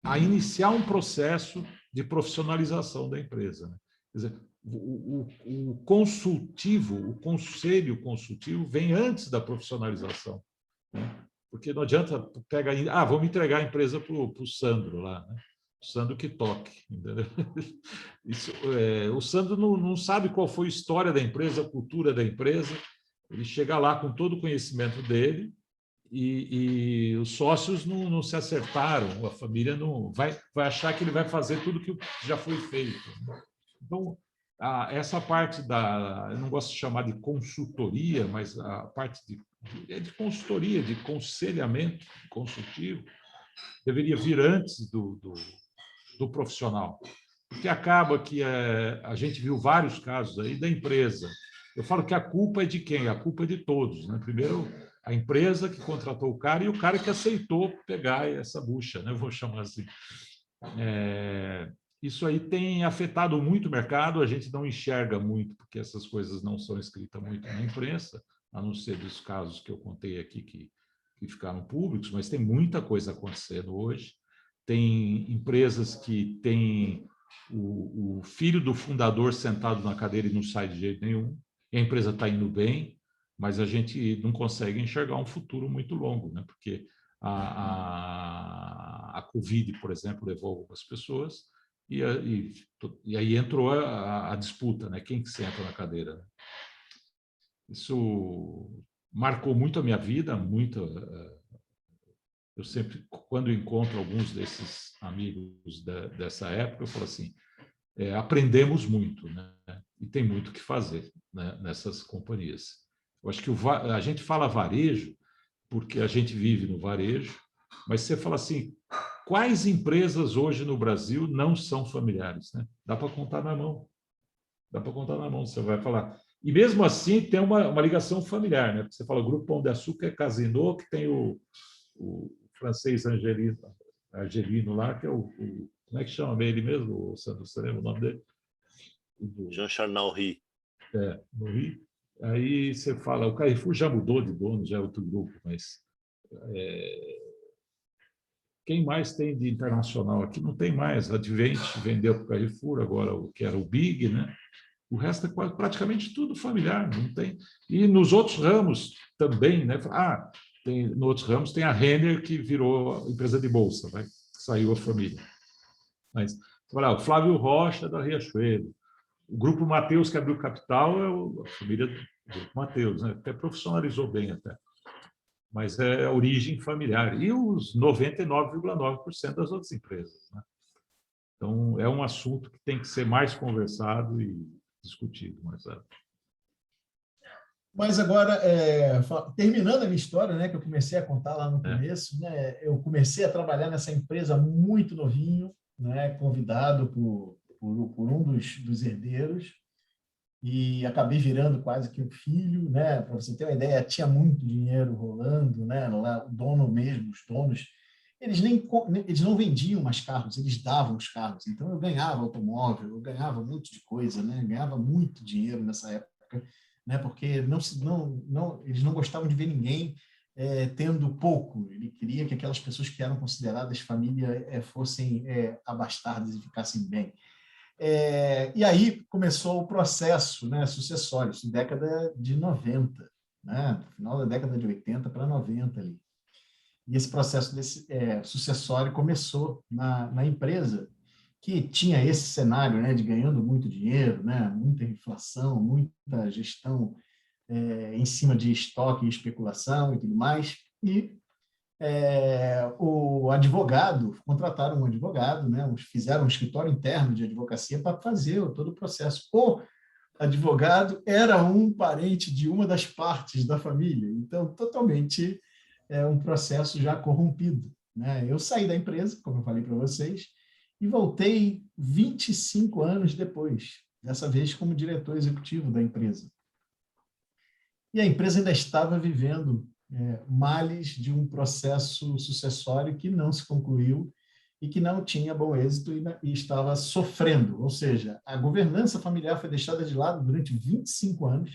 a iniciar um processo de profissionalização da empresa, né? Quer dizer, o consultivo, o conselho consultivo vem antes da profissionalização, né? Porque não adianta pegar... vamos entregar a empresa para o Sandro lá, né? O Sandro que toque, entendeu? O Sandro não sabe qual foi a história da empresa, a cultura da empresa. Ele chega lá com todo o conhecimento dele, e os sócios não se acertaram, a família não vai achar que ele vai fazer tudo que já foi feito. Então, essa parte eu não gosto de chamar de consultoria, mas a parte de consultoria, de conselhamento consultivo, deveria vir antes do profissional. Porque acaba que a gente viu vários casos aí da empresa. Eu falo que a culpa é de quem? A culpa é de todos, né? Primeiro, a empresa que contratou o cara e o cara que aceitou pegar essa bucha, né? Vou chamar assim. Isso aí tem afetado muito o mercado, a gente não enxerga muito, porque essas coisas não são escritas muito na imprensa, a não ser dos casos que eu contei aqui que ficaram públicos, mas tem muita coisa acontecendo hoje. Tem empresas que têm o filho do fundador sentado na cadeira e não sai de jeito nenhum, e a empresa está indo bem, mas a gente não consegue enxergar um futuro muito longo, né? Porque a Covid, por exemplo, levou algumas pessoas, e aí entrou a disputa, né? Quem que senta na cadeira? Né? Isso marcou muito a minha vida, eu sempre, quando encontro alguns desses amigos dessa época, eu falo assim, aprendemos muito, né? E tem muito o que fazer, né, nessas companhias. Eu acho que a gente fala varejo porque a gente vive no varejo, mas você fala assim, quais empresas hoje no Brasil não são familiares? Né? Dá para contar na mão. Dá para contar na mão, você vai falar. E mesmo assim tem uma ligação familiar, né? Porque você fala, o Grupo Pão de Açúcar é Casino, que tem o francês Argelino lá, que é como é que chama ele mesmo, Sandro? Você lembra o nome dele? Jean-Charles Henry. No Rio. Aí você fala, o Carrefour já mudou de dono, já é outro grupo, mas quem mais tem de internacional aqui? Não tem mais. A Advent vendeu para o Carrefour, agora o que era o Big, né? O resto é praticamente tudo familiar, não tem. E nos outros ramos também, né? Nos outros ramos tem a Renner, que virou empresa de bolsa, né? Saiu a família. Mas, o Flávio Rocha, da Riachuelo. O Grupo Mateus, que abriu capital, é a família do Grupo Mateus, né? Até profissionalizou bem até. Mas é a origem familiar. E os 99,9% das outras empresas, né? Então, é um assunto que tem que ser mais conversado e discutido. Mas agora, terminando a minha história, né, que eu comecei a contar lá no começo, né, eu comecei a trabalhar nessa empresa muito novinho, né, convidado por um dos herdeiros, e acabei virando quase que um filho, né? Para você ter uma ideia, tinha muito dinheiro rolando, né? Lá, o dono mesmo, os donos, eles não vendiam mais carros, eles davam os carros. Então eu ganhava automóvel, eu ganhava um monte de coisa, né? Ganhava muito dinheiro nessa época, né? Porque eles não gostavam de ver ninguém tendo pouco. Ele queria que aquelas pessoas que eram consideradas família fossem abastadas e ficassem bem. E aí começou o processo, né, sucessório, isso década de 90, né, final da década de 80 para 90 ali. E esse processo sucessório começou na empresa, que tinha esse cenário, né, de ganhando muito dinheiro, né, muita inflação, muita gestão em cima de estoque e especulação e tudo mais, e o advogado, contrataram um advogado, né, fizeram um escritório interno de advocacia para fazer todo o processo. O advogado era um parente de uma das partes da família, então totalmente um processo já corrompido, né? Eu saí da empresa, como eu falei para vocês, e voltei 25 anos depois, dessa vez como diretor executivo da empresa. E a empresa ainda estava vivendo males de um processo sucessório que não se concluiu e que não tinha bom êxito e estava sofrendo. Ou seja, a governança familiar foi deixada de lado durante 25 anos,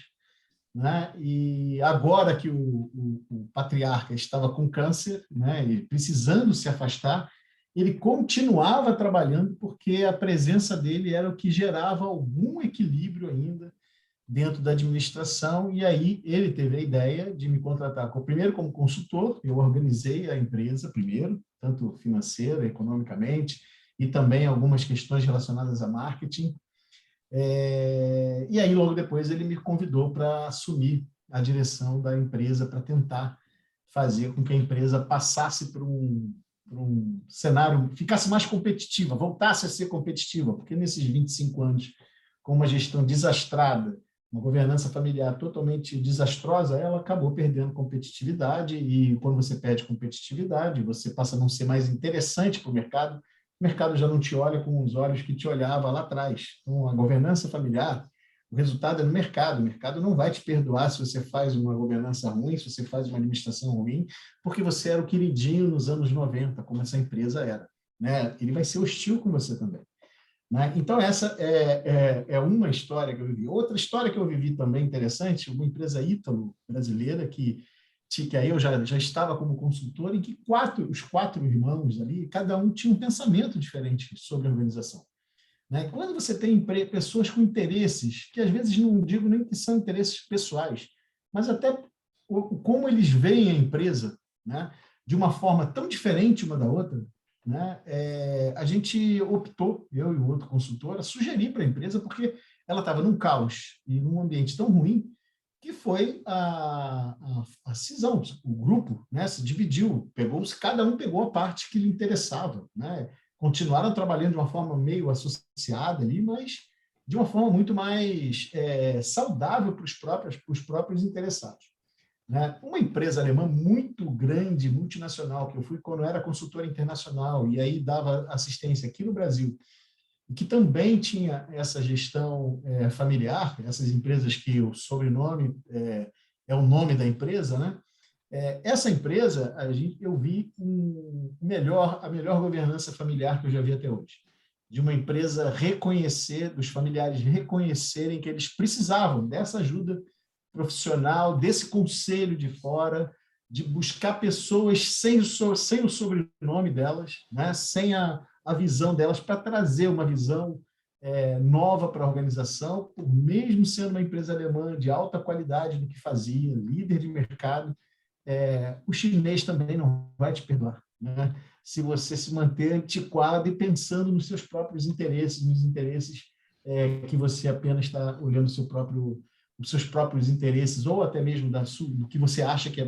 né? E agora que o patriarca estava com câncer, né, e precisando se afastar, ele continuava trabalhando porque a presença dele era o que gerava algum equilíbrio ainda dentro da administração, e aí ele teve a ideia de me contratar primeiro como consultor. Eu organizei a empresa primeiro, tanto financeira, economicamente, e também algumas questões relacionadas a marketing. E aí, logo depois, ele me convidou para assumir a direção da empresa, para tentar fazer com que a empresa passasse por um cenário, ficasse mais competitiva, voltasse a ser competitiva, porque nesses 25 anos, com uma gestão desastrada, uma governança familiar totalmente desastrosa, ela acabou perdendo competitividade, e quando você perde competitividade, você passa a não ser mais interessante para o mercado já não te olha com os olhos que te olhava lá atrás. Então, a governança familiar, o resultado é no mercado. O mercado não vai te perdoar se você faz uma governança ruim, se você faz uma administração ruim, porque você era o queridinho nos anos 90, como essa empresa era, né? Ele vai ser hostil com você também, né? Então, essa é uma história que eu vivi. Outra história que eu vivi também interessante, uma empresa ítalo-brasileira que aí eu já estava como consultor, em que os quatro irmãos ali, cada um tinha um pensamento diferente sobre a organização, né? Quando você tem pessoas com interesses, que às vezes não digo nem que são interesses pessoais, mas até como eles veem a empresa, né, de uma forma tão diferente uma da outra, né, a gente optou, eu e o outro consultor, a sugerir para a empresa, porque ela estava num caos e num ambiente tão ruim, que foi a cisão. O grupo, né, se dividiu, cada um pegou a parte que lhe interessava, né? Continuaram trabalhando de uma forma meio associada ali, mas de uma forma muito mais saudável para os próprios interessados, né? Uma empresa alemã muito grande, multinacional, que eu fui quando era consultor internacional e aí dava assistência aqui no Brasil, e que também tinha essa gestão familiar, essas empresas que o sobrenome é o nome da empresa, né? Essa empresa, eu vi a melhor governança familiar que eu já vi até hoje. De uma empresa dos familiares reconhecerem que eles precisavam dessa ajuda profissional, desse conselho de fora, de buscar pessoas sem o sobrenome delas, né? Sem a visão delas, para trazer uma visão nova para a organização, por mesmo sendo uma empresa alemã de alta qualidade no que fazia, líder de mercado, o chinês também não vai te perdoar, né? Se você se manter antiquado e pensando nos seus próprios interesses, nos interesses que você apenas está olhando os seus próprios interesses, ou até mesmo do que você acha que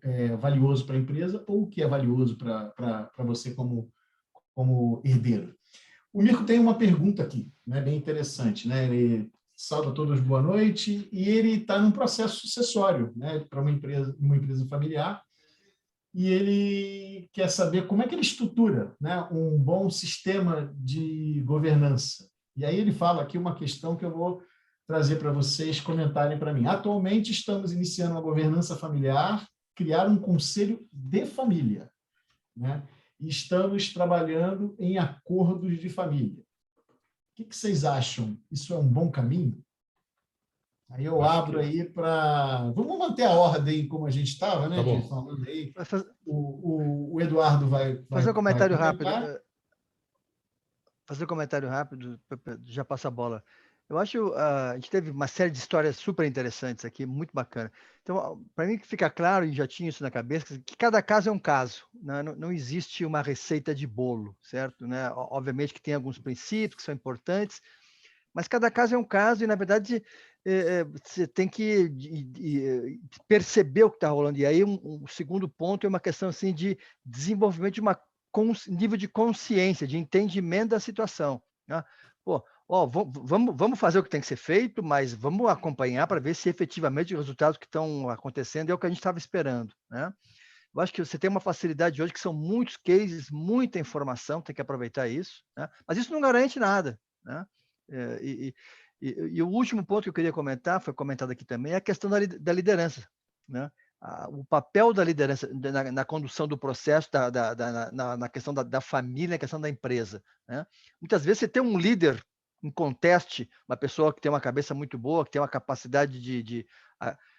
é valioso para a empresa, ou o que é valioso para você como herdeiro. O Mirko tem uma pergunta aqui, né, bem interessante, né? Ele salva a todos boa noite, e ele está num processo sucessório, né, para uma empresa familiar, e ele quer saber como é que ele estrutura, né, um bom sistema de governança. E aí ele fala aqui uma questão que eu vou trazer para vocês comentarem para mim. Atualmente estamos iniciando uma governança familiar, criar um conselho de família, né? E estamos trabalhando em acordos de família. O que vocês acham? Isso é um bom caminho? Aí eu abro aí para... Vamos manter a ordem como a gente estava, né? Tá bom. Falando aí. O Eduardo vai fazer um comentário vai rápido. Fazer um comentário rápido, já passa a bola. Eu acho a gente teve uma série de histórias super interessantes aqui, muito bacana. Então, para mim que fica claro, e já tinha isso na cabeça, que cada caso é um caso, né? Não existe uma receita de bolo, certo? Né? Obviamente que tem alguns princípios que são importantes, mas cada caso é um caso e, na verdade, você tem que perceber o que está rolando. E aí, um segundo ponto é uma questão assim, de desenvolvimento de nível de consciência, de entendimento da situação, né? Pô, vamos fazer o que tem que ser feito, mas vamos acompanhar para ver se efetivamente os resultados que estão acontecendo é o que a gente estava esperando, né? Eu acho que você tem uma facilidade hoje que são muitos cases, muita informação, tem que aproveitar isso, né? Mas isso não garante nada, né? E o último ponto que eu queria comentar, foi comentado aqui também, é a questão da liderança, né? O papel da liderança na condução do processo, na questão da família, na questão da empresa, né? Muitas vezes você tem um líder em conteste, uma pessoa que tem uma cabeça muito boa, que tem uma capacidade de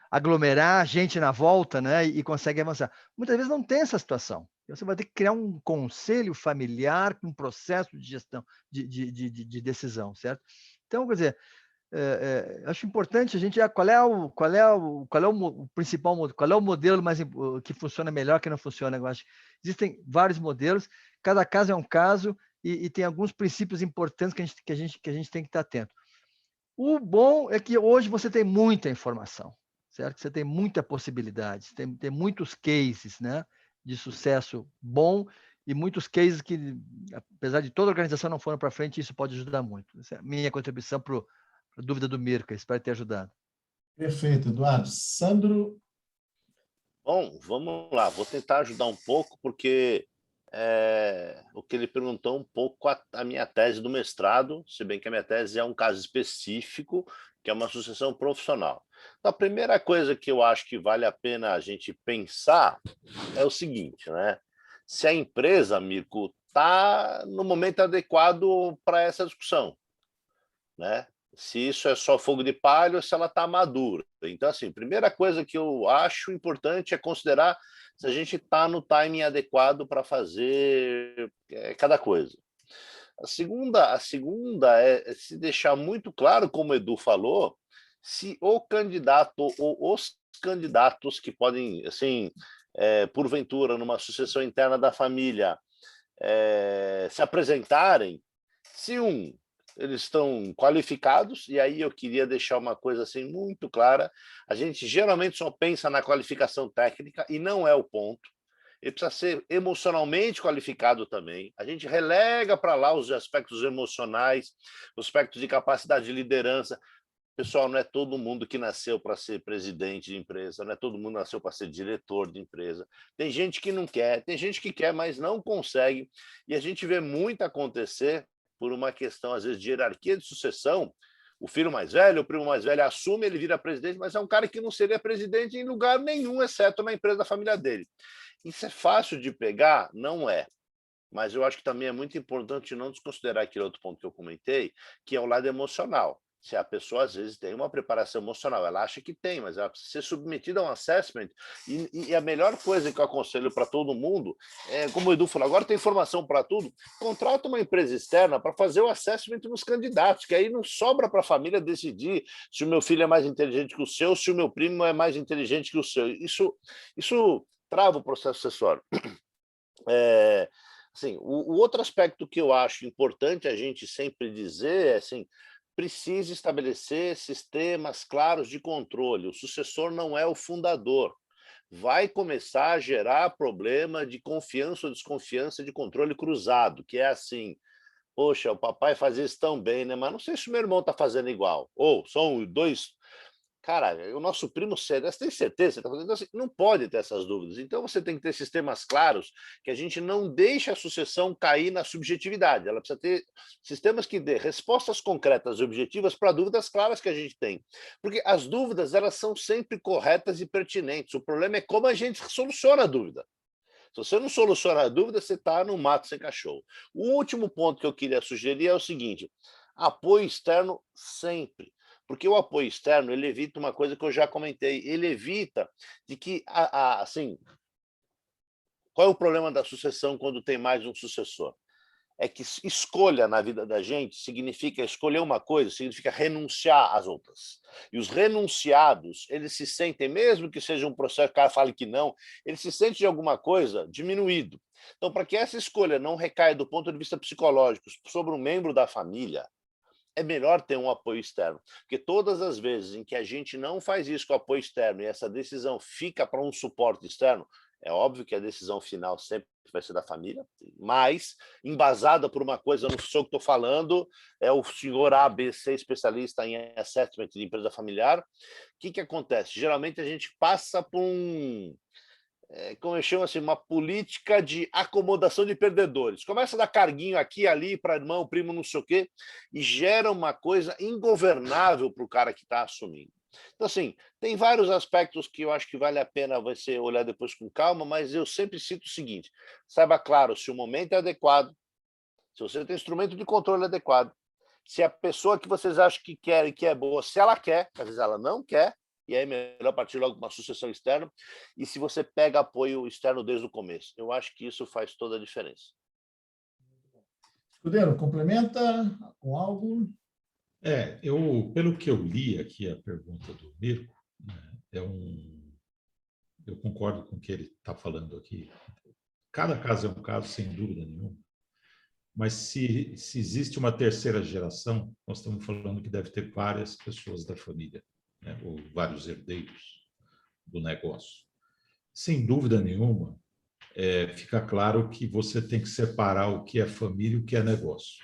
aglomerar gente na volta, né? E consegue avançar. Muitas vezes não tem essa situação. Você vai ter que criar um conselho familiar com um processo de gestão, de decisão, certo? Então, quer dizer, acho importante a gente qual é o principal modelo, qual é o modelo que funciona melhor, que não funciona. Eu acho que existem vários modelos, cada caso é um caso e tem alguns princípios importantes que a gente tem que estar atento. O bom é que hoje você tem muita informação, certo? Você tem muita possibilidade, tem muitos cases, né, de sucesso bom e muitos cases que, apesar de toda a organização não foram para frente, isso pode ajudar muito. Essa é a minha contribuição para a dúvida do Mirka, espero ter ajudado. Perfeito, Eduardo. Sandro? Bom, vamos lá, vou tentar ajudar um pouco, porque o que ele perguntou um pouco a minha tese do mestrado, se bem que a minha tese é um caso específico, que é uma sucessão profissional. Então, a primeira coisa que eu acho que vale a pena a gente pensar é o seguinte, né? Se a empresa, Mirko, está no momento adequado para essa discussão, né? Se isso é só fogo de palha ou se ela está madura. Então, assim, a primeira coisa que eu acho importante é considerar se a gente está no timing adequado para fazer cada coisa. A segunda é se deixar muito claro, como o Edu falou, se o candidato ou os candidatos que podem, assim, porventura, numa sucessão interna da família, se apresentarem, se eles estão qualificados, e aí eu queria deixar uma coisa assim muito clara, a gente geralmente só pensa na qualificação técnica e não é o ponto. Ele precisa ser emocionalmente qualificado também. A gente relega para lá os aspectos emocionais, os aspectos de capacidade de liderança. Pessoal, não é todo mundo que nasceu para ser presidente de empresa, não é todo mundo que nasceu para ser diretor de empresa. Tem gente que não quer, tem gente que quer, mas não consegue. E a gente vê muito acontecer por uma questão, às vezes, de hierarquia de sucessão. O filho mais velho, o primo mais velho assume, ele vira presidente, mas é um cara que não seria presidente em lugar nenhum, exceto na empresa da família dele. Isso é fácil de pegar? Não é. Mas eu acho que também é muito importante não desconsiderar aquele outro ponto que eu comentei, que é o lado emocional. Se a pessoa, às vezes, tem uma preparação emocional, ela acha que tem, mas ela precisa ser submetida a um assessment, e a melhor coisa que eu aconselho para todo mundo é, como o Edu falou, agora tem informação para tudo, contrata uma empresa externa para fazer o assessment nos candidatos, que aí não sobra para a família decidir se o meu filho é mais inteligente que o seu, se o meu primo é mais inteligente que o seu. Isso trava o processo sucessório. Assim, o outro aspecto que eu acho importante a gente sempre dizer é assim, precisa estabelecer sistemas claros de controle. O sucessor não é o fundador. Vai começar a gerar problema de confiança ou desconfiança de controle cruzado, que é assim, poxa, o papai fazia isso tão bem, né? Mas não sei se o meu irmão está fazendo igual. Ou são dois. Cara, o nosso primo cede, você tem certeza? Você tá fazendo? Então, assim, não pode ter essas dúvidas. Então, você tem que ter sistemas claros que a gente não deixe a sucessão cair na subjetividade. Ela precisa ter sistemas que dê respostas concretas e objetivas para dúvidas claras que a gente tem. Porque as dúvidas, elas são sempre corretas e pertinentes. O problema é como a gente soluciona a dúvida. Se você não soluciona a dúvida, você está no mato sem cachorro. O último ponto que eu queria sugerir é o seguinte: apoio externo sempre. Porque o apoio externo, ele evita uma coisa que eu já comentei, ele evita de que, assim, qual é o problema da sucessão quando tem mais um sucessor? É que escolha na vida da gente significa escolher uma coisa, significa renunciar às outras. E os renunciados, eles se sentem, mesmo que seja um processo, o cara fale que não, ele se sente de alguma coisa diminuído. Então, para que essa escolha não recaia do ponto de vista psicológico sobre um membro da família, é melhor ter um apoio externo. Porque todas as vezes em que a gente não faz isso com apoio externo e essa decisão fica para um suporte externo, é óbvio que a decisão final sempre vai ser da família, mas embasada por uma coisa, eu não sou o que estou falando, é o senhor ABC, especialista em assessment de empresa familiar. O que acontece? Geralmente a gente passa por como eu chamo assim, uma política de acomodação de perdedores. Começa a dar carguinho aqui e ali para irmão, primo, não sei o quê, e gera uma coisa ingovernável para o cara que está assumindo. Então, assim, tem vários aspectos que eu acho que vale a pena você olhar depois com calma, mas eu sempre cito o seguinte: saiba, claro, se o momento é adequado, se você tem instrumento de controle adequado, se a pessoa que vocês acham que quer e que é boa, se ela quer, às vezes ela não quer, e aí é melhor partir logo para uma sucessão externa, e se você pega apoio externo desde o começo. Eu acho que isso faz toda a diferença. Escudeiro, complementa com algo? Pelo que eu li aqui a pergunta do Mirko, né, eu concordo com o que ele está falando aqui. Cada caso é um caso, sem dúvida nenhuma. Mas se existe uma terceira geração, nós estamos falando que deve ter várias pessoas da família, né, ou vários herdeiros. do negócio. Sem dúvida nenhuma, fica claro que você tem que separar o que é família e o que é negócio.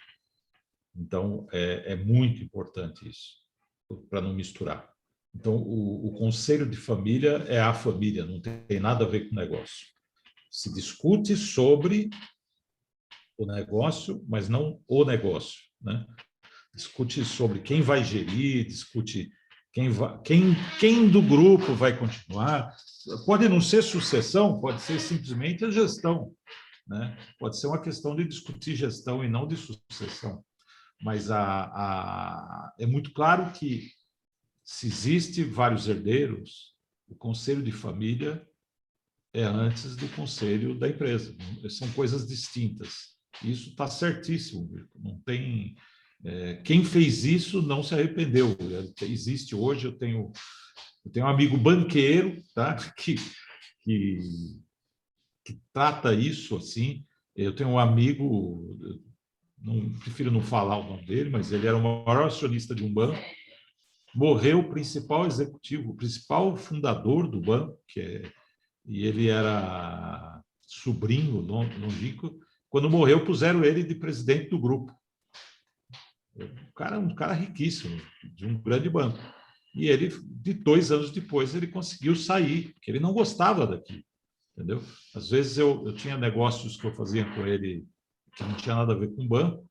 Então, é muito importante isso, para não misturar. Então, o conselho de família é a família, não tem nada a ver com o negócio. Se discute sobre o negócio, mas não o negócio, né? Discute sobre quem vai gerir, discute quem do grupo vai continuar. Pode não ser sucessão, pode ser simplesmente a gestão, né? Pode ser uma questão de discutir gestão e não de sucessão. Mas é muito claro que, se existe vários herdeiros, o conselho de família é antes do conselho da empresa. São coisas distintas. Isso está certíssimo. Não tem... quem fez isso não se arrependeu. Existe hoje, eu tenho um amigo banqueiro, tá? que trata isso assim. Eu tenho um amigo, prefiro não falar o nome dele, mas ele era o maior acionista de um banco. Morreu o principal executivo, o principal fundador do banco, e ele era sobrinho longínquo. Quando morreu, puseram ele de presidente do grupo. Um cara riquíssimo, de um grande banco. E ele, de 2 anos depois, ele conseguiu sair, porque ele não gostava daquilo, entendeu? Às vezes eu tinha negócios que eu fazia com ele que não tinha nada a ver com banco,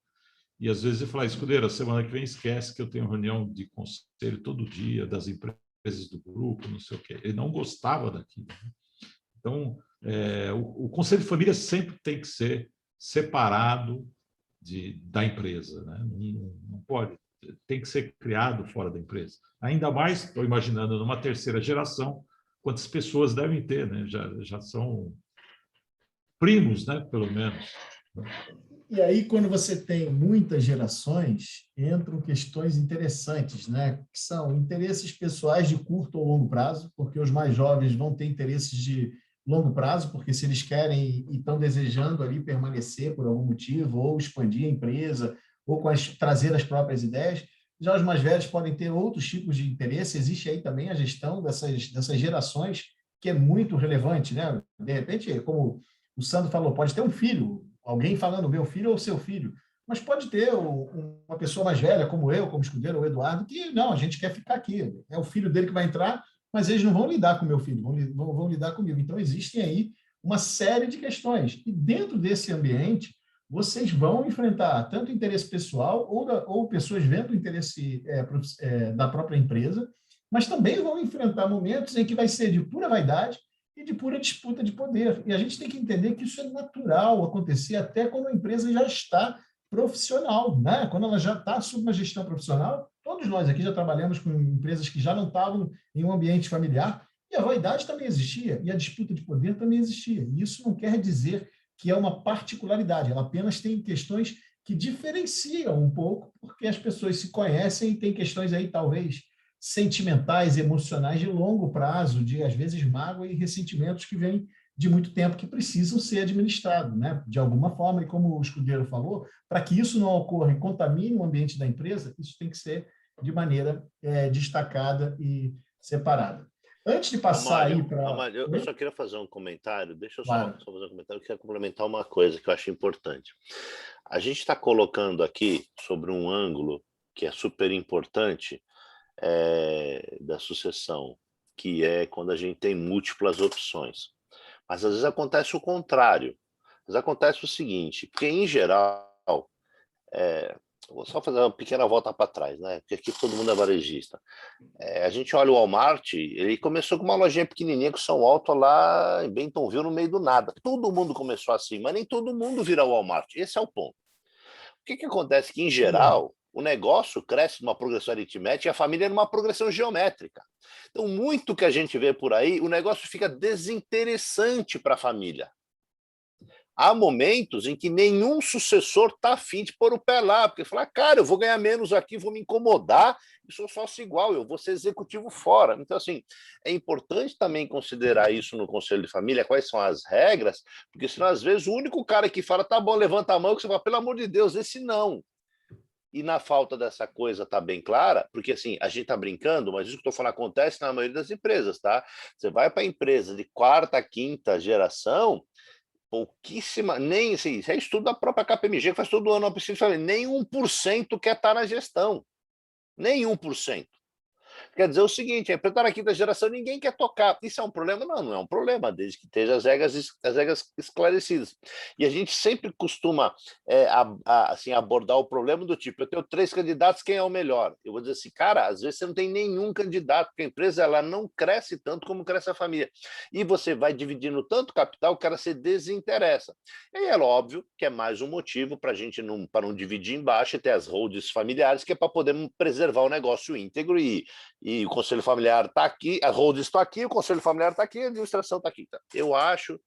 e às vezes eu falava, Escudeiro, semana que vem esquece que eu tenho reunião de conselho todo dia das empresas do grupo, não sei o quê. Ele não gostava daquilo. Então, o conselho de família sempre tem que ser separado da empresa, né? Não pode, tem que ser criado fora da empresa. Ainda mais, estou imaginando, numa terceira geração, quantas pessoas devem ter, né? Já são primos, né? Pelo menos. E aí, quando você tem muitas gerações, entram questões interessantes, né? Que são interesses pessoais de curto ou longo prazo, porque os mais jovens vão ter interesses de longo prazo, porque se eles querem e estão desejando ali permanecer por algum motivo, ou expandir a empresa, ou trazer as próprias ideias, já os mais velhos podem ter outros tipos de interesse. Existe aí também a gestão dessas gerações, que é muito relevante, né? De repente, como o Sandro falou, pode ter um filho, alguém falando meu filho ou seu filho, mas pode ter uma pessoa mais velha, como eu, como Escudeiro ou Eduardo, que não, a gente quer ficar aqui. É o filho dele que vai entrar, mas eles não vão lidar com o meu filho, vão lidar comigo. Então, existem aí uma série de questões. E dentro desse ambiente, vocês vão enfrentar tanto interesse pessoal ou pessoas vendo o interesse da própria empresa, mas também vão enfrentar momentos em que vai ser de pura vaidade e de pura disputa de poder. E a gente tem que entender que isso é natural acontecer até quando a empresa já está profissional, né? Quando ela já está sob uma gestão profissional. Todos nós aqui já trabalhamos com empresas que já não estavam em um ambiente familiar, e a vaidade também existia, e a disputa de poder também existia. E isso não quer dizer que é uma particularidade, ela apenas tem questões que diferenciam um pouco, porque as pessoas se conhecem e tem questões aí, talvez, sentimentais, emocionais de longo prazo, de, às vezes, mágoa e ressentimentos que vêm de muito tempo, que precisam ser administrados, né? De alguma forma, e como o Escudeiro falou, para que isso não ocorra e contamine o ambiente da empresa, isso tem que ser de maneira destacada e separada. Antes de passar Amália, aí para... eu só queria fazer um comentário, deixa eu Claro. só fazer um comentário, eu quero complementar uma coisa que eu acho importante. A gente está colocando aqui sobre um ângulo que é super importante da sucessão, que é quando a gente tem múltiplas opções. Mas às vezes acontece o contrário. Às vezes acontece o seguinte, porque em geral, vou só fazer uma pequena volta para trás, né? Porque aqui todo mundo é varejista. A gente olha o Walmart, ele começou com uma lojinha pequenininha com São Alto lá em Bentonville, no meio do nada. Todo mundo começou assim, mas nem todo mundo vira o Walmart. Esse é o ponto. O que acontece? Que, em geral, o negócio cresce numa progressão aritmética e a família numa progressão geométrica. Então, muito que a gente vê por aí, o negócio fica desinteressante para a família. Há momentos em que nenhum sucessor está afim de pôr o pé lá, porque fala, cara, eu vou ganhar menos aqui, vou me incomodar, e sou sócio igual, eu vou ser executivo fora. Então, assim, é importante também considerar isso no Conselho de Família, quais são as regras, porque senão, às vezes, o único cara que fala, tá bom, levanta a mão, que você fala, pelo amor de Deus, esse não. E na falta dessa coisa tá bem clara, porque assim, a gente tá brincando, mas isso que eu tô falando acontece na maioria das empresas, tá? Você vai para empresa de quarta, quinta geração, pouquíssima, nem assim, isso é estudo da própria KPMG, que faz todo ano, nem 1% quer estar na gestão. Nem 1%. Quer dizer o seguinte, a empresa está na quinta geração, ninguém quer tocar. Isso é um problema? Não, não é um problema, desde que esteja as regras esclarecidas. E a gente sempre costuma assim, abordar o problema do tipo, eu tenho 3 candidatos, quem é o melhor? Eu vou dizer assim, cara, às vezes você não tem nenhum candidato, porque a empresa ela não cresce tanto como cresce a família. E você vai dividindo tanto capital que ela se desinteressa. E é óbvio que é mais um motivo para a gente para não dividir embaixo e ter as holdings familiares, que é para poder preservar o negócio íntegro e o conselho familiar está aqui, a holding está aqui, o conselho familiar está aqui, a administração está aqui. Tá? Eu acho,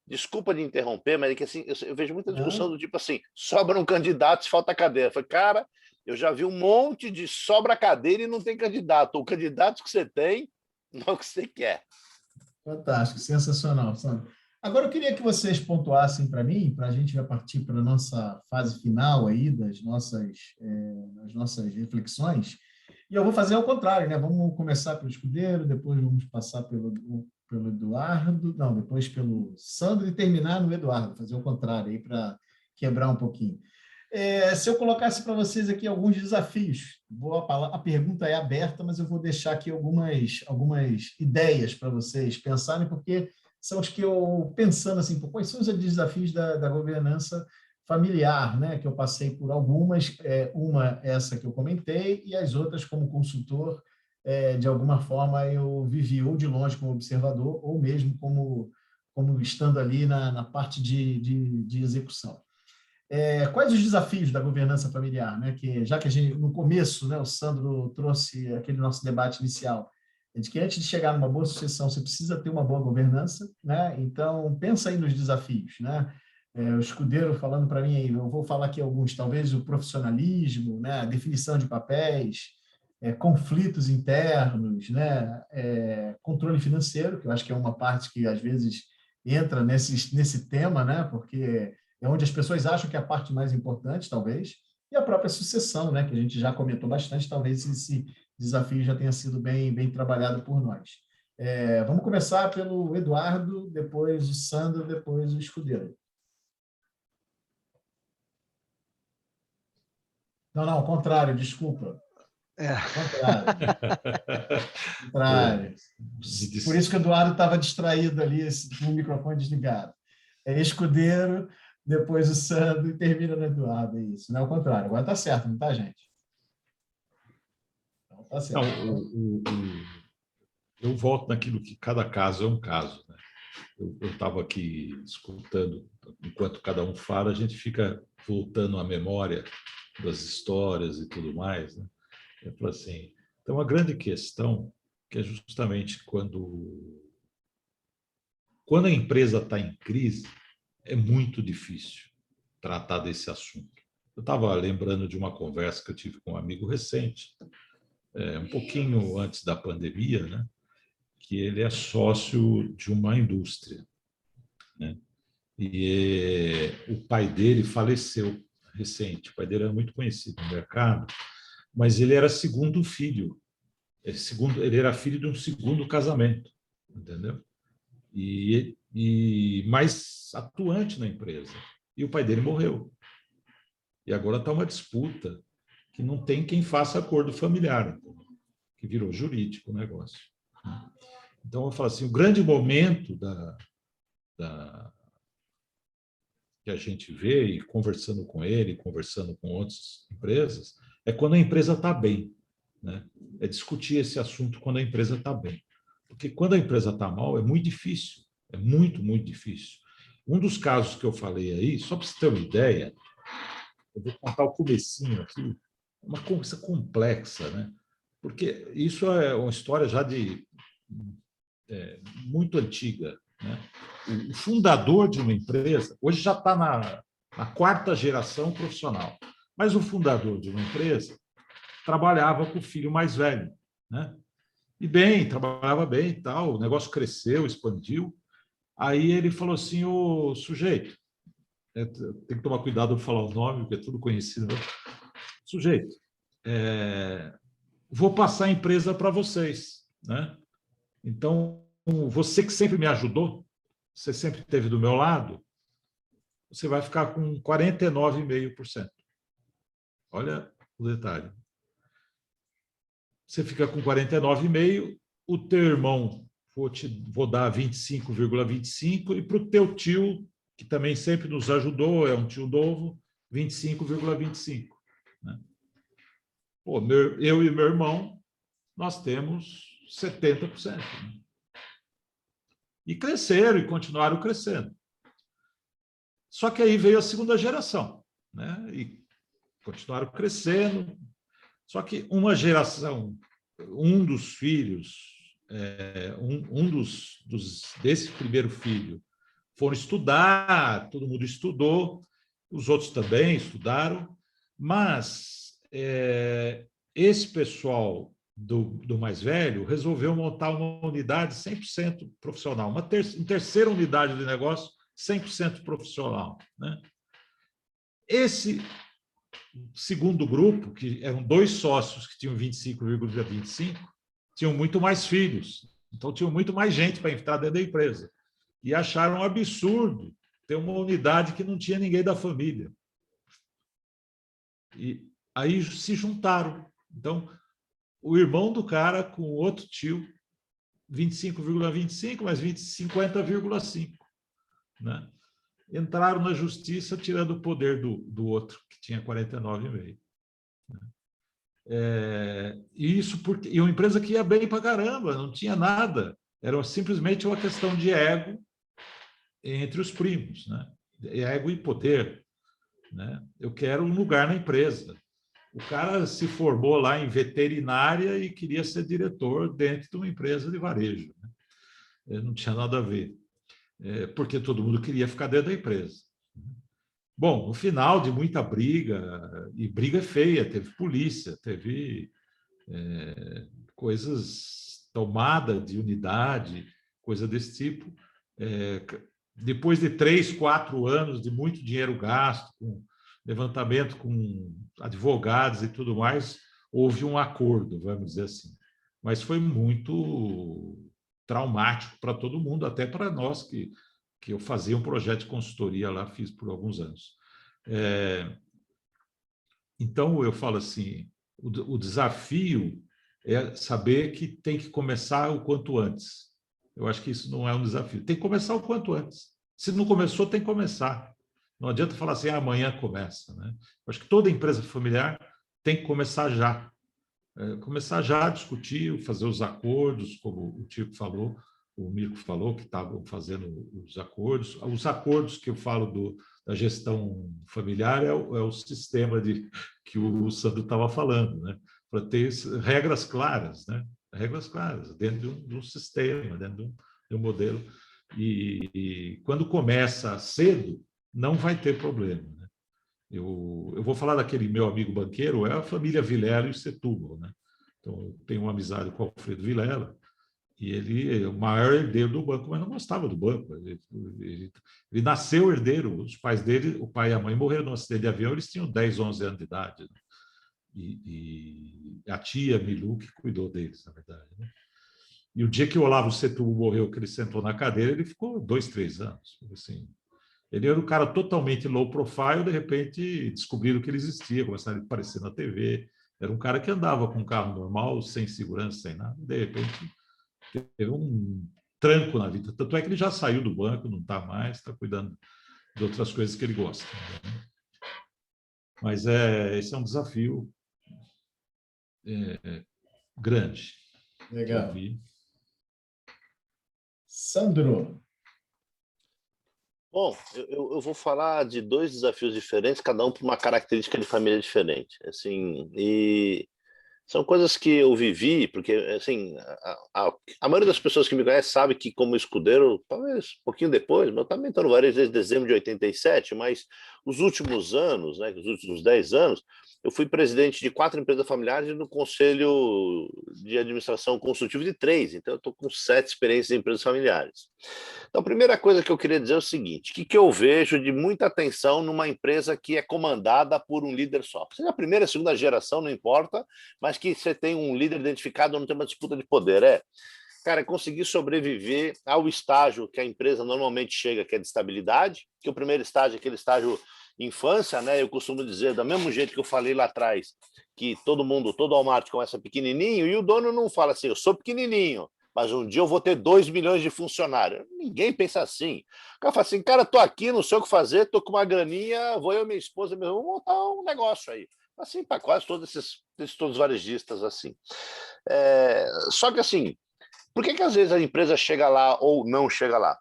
desculpa de interromper, mas é que assim, eu vejo muita discussão do tipo assim, sobram candidatos, falta cadeira. Eu falei, cara, eu já vi um monte de sobra cadeira e não tem candidato. O candidato que você tem, não é o que você quer. Fantástico, sensacional, Sandro. Agora eu queria que vocês pontuassem para mim, para a gente vai partir para a nossa fase final aí das nossas reflexões. E eu vou fazer ao contrário, né? Vamos começar pelo Escudeiro, depois vamos passar pelo Eduardo, não, depois pelo Sandro e terminar no Eduardo, fazer o contrário aí para quebrar um pouquinho. Se eu colocasse para vocês aqui alguns desafios, a pergunta é aberta, mas eu vou deixar aqui algumas ideias para vocês pensarem, porque são os que eu, pensando assim, quais são os desafios da governança familiar, né? Que eu passei por algumas, uma essa que eu comentei, e as outras como consultor, de alguma forma eu vivi ou de longe como observador, ou mesmo como estando ali na parte de execução. Quais os desafios da governança familiar, né? Já que a gente, no começo, né, o Sandro trouxe aquele nosso debate inicial, de que antes de chegar numa boa sucessão, você precisa ter uma boa governança, né? Então, pensa aí nos desafios, né? O Escudeiro falando para mim aí, eu vou falar aqui alguns, talvez o profissionalismo, né? A definição de papéis, conflitos internos, né? Controle financeiro, que eu acho que é uma parte que às vezes entra nesse tema, né? Porque é onde as pessoas acham que é a parte mais importante, talvez, e a própria sucessão, né? Que a gente já comentou bastante, talvez esse desafio já tenha sido bem trabalhado por nós. Vamos começar pelo Eduardo, depois o Sandro, depois o Escudeiro. Não, ao contrário, desculpa. Contrário. Por isso que o Eduardo estava distraído ali, com o microfone desligado. Escudeiro, depois o Sandro e termina no Eduardo, é isso. Não é o contrário. Agora está certo, não está, gente? Então, tá certo. Eu volto naquilo que cada caso é um caso, né? Eu estava aqui escutando, enquanto cada um fala, a gente fica voltando à memória das histórias e tudo mais, né? Eu falo assim, então a grande questão que é justamente quando a empresa está em crise, é muito difícil tratar desse assunto. Eu estava lembrando de uma conversa que eu tive com um amigo recente, um pouquinho antes da pandemia, né? Que ele é sócio de uma indústria, né? E o pai dele faleceu recente. O pai dele era muito conhecido no mercado, mas ele era segundo filho. Ele era filho de um segundo casamento, entendeu? E mais atuante na empresa. E o pai dele morreu. E agora está uma disputa que não tem quem faça acordo familiar, que virou jurídico o negócio. Então, eu falo assim, o grande momento que a gente vê, e conversando com ele, conversando com outras empresas, é quando a empresa está bem, né? É discutir esse assunto quando a empresa está bem. Porque quando a empresa está mal, é muito difícil, é muito, muito difícil. Um dos casos que eu falei aí, só para você ter uma ideia, eu vou contar o comecinho aqui, uma coisa complexa, né? Porque isso é uma história já muito antiga, né? O fundador de uma empresa, hoje já está na quarta geração profissional, mas o fundador de uma empresa trabalhava com o filho mais velho, né? E bem, trabalhava bem e tal, o negócio cresceu, expandiu. Aí ele falou assim, o sujeito, tem que tomar cuidado para falar o nome, porque é tudo conhecido, né? sujeito, vou passar a empresa para vocês, né? Então, você que sempre me ajudou, você sempre esteve do meu lado, você vai ficar com 49,5%. Olha o detalhe. Você fica com 49,5%, o teu irmão vou dar 25,25%, e para o teu tio, que também sempre nos ajudou, é um tio novo, 25,25%. Né? Pô, eu e meu irmão, nós temos 70%. Né? E cresceram e continuaram crescendo. Só que aí veio a segunda geração, né? E continuaram crescendo. Só que uma geração, um dos filhos, desse primeiro filho, foram estudar, todo mundo estudou, os outros também estudaram, mas esse pessoal do mais velho resolveu montar uma unidade 100% profissional, uma terceira unidade de negócio 100% profissional. Né? Esse segundo grupo, que eram 2 sócios que tinham 25,25, tinham muito mais filhos, então tinham muito mais gente para entrar dentro da empresa. E acharam um absurdo ter uma unidade que não tinha ninguém da família. E aí se juntaram. Então, o irmão do cara com outro tio, 25,25, mais 50,5. Né? Entraram na justiça tirando o poder do outro, que tinha 49,5. E isso porque uma empresa que ia bem para caramba, não tinha nada. Era simplesmente uma questão de ego entre os primos, né? Ego e poder. Né? Eu quero um lugar na empresa. O cara se formou lá em veterinária e queria ser diretor dentro de uma empresa de varejo. Né? Não tinha nada a ver, porque todo mundo queria ficar dentro da empresa. Bom, no final de muita briga, e briga feia, teve polícia, teve coisas, tomada de unidade, coisa desse tipo. Depois de 3, 4 anos de muito dinheiro gasto, com levantamento com advogados e tudo mais, houve um acordo, vamos dizer assim. Mas foi muito traumático para todo mundo, até para nós que eu fazia um projeto de consultoria lá, fiz por alguns anos. Então, eu falo assim, o desafio é saber que tem que começar o quanto antes. Eu acho que isso não é um desafio. Tem que começar o quanto antes. Se não começou, tem que começar. Não adianta falar assim, amanhã começa. Né? Eu acho que toda empresa familiar tem que começar já. Começar já a discutir, fazer os acordos, como o Tico falou, o Mirko falou, que estavam fazendo os acordos. Os acordos que eu falo da gestão familiar é o sistema que o Sandro estava falando, né? Para ter regras claras, né? Regras claras, dentro de um sistema, dentro de um modelo. E quando começa cedo, não vai ter problema. Né? Eu vou falar daquele meu amigo banqueiro, é a família Vilela e o Setúbal. Né? Então, eu tenho uma amizade com o Alfredo Vilela, e ele é o maior herdeiro do banco, mas não gostava do banco. Ele nasceu herdeiro, os pais dele, o pai e a mãe morreram num acidente de avião, eles tinham 10, 11 anos de idade. Né? E a tia Milu que cuidou deles, na verdade. Né? E o dia que o Olavo Setúbal morreu, que ele sentou na cadeira, ele ficou 2, 3 anos. Assim, ele era um cara totalmente low profile, de repente descobriram que ele existia, começaram a aparecer na TV. Era um cara que andava com um carro normal, sem segurança, sem nada. De repente, teve um tranco na vida. Tanto é que ele já saiu do banco, não está mais, está cuidando de outras coisas que ele gosta. Né? Mas esse é um desafio grande. Legal. Sandro. Bom, eu vou falar de 2 desafios diferentes, cada um por uma característica de família diferente. Assim, e São coisas que eu vivi, porque assim, a maioria das pessoas que me conhecem sabe que como escudeiro, talvez um pouquinho depois, mas eu também estou no varejo desde dezembro de 87, mas os últimos anos, né, os últimos 10 anos, eu fui presidente de 4 empresas familiares e no conselho de administração consultivo de 3, então eu estou com 7 experiências em empresas familiares. Então, a primeira coisa que eu queria dizer é o seguinte, o que eu vejo de muita atenção numa empresa que é comandada por um líder só. Seja a primeira, a segunda geração, não importa, mas que você tem um líder identificado, não tem uma disputa de poder. Cara, conseguir sobreviver ao estágio que a empresa normalmente chega, que é de estabilidade, que o primeiro estágio é aquele estágio infância, né? Eu costumo dizer, do mesmo jeito que eu falei lá atrás, que todo Walmart começa pequenininho, e o dono não fala assim, eu sou pequenininho, mas um dia eu vou ter 2 milhões de funcionários. Ninguém pensa assim. O cara fala assim, cara, tô aqui, não sei o que fazer, tô com uma graninha, vou eu e minha esposa, vamos montar um negócio aí. Assim, para quase todos todos os varejistas, assim. Só que assim, por que às vezes a empresa chega lá ou não chega lá?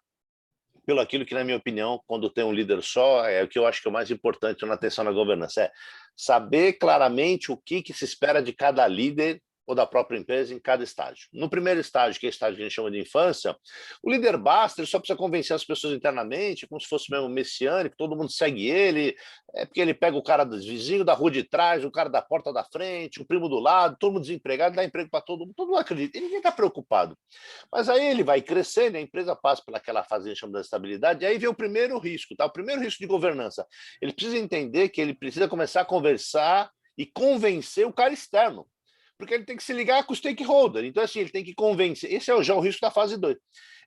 Pelo aquilo que, na minha opinião, quando tem um líder só, é o que eu acho que é o mais importante na atenção na governança, é saber claramente o que se espera de cada líder ou da própria empresa em cada estágio. No primeiro estágio, que é o estágio que a gente chama de infância, o líder basta, ele só precisa convencer as pessoas internamente, como se fosse mesmo messiânico, todo mundo segue ele, porque ele pega o cara do vizinho da rua de trás, o cara da porta da frente, o primo do lado, todo mundo desempregado, dá emprego para todo mundo acredita, e ninguém está preocupado. Mas aí ele vai crescendo, a empresa passa pelaquela fase que a gente chama da estabilidade, e aí vem o primeiro risco, tá? O primeiro risco de governança. Ele precisa entender que ele precisa começar a conversar e convencer o cara externo, porque ele tem que se ligar com o stakeholder. Então, assim, ele tem que convencer. Esse é já o risco da fase 2.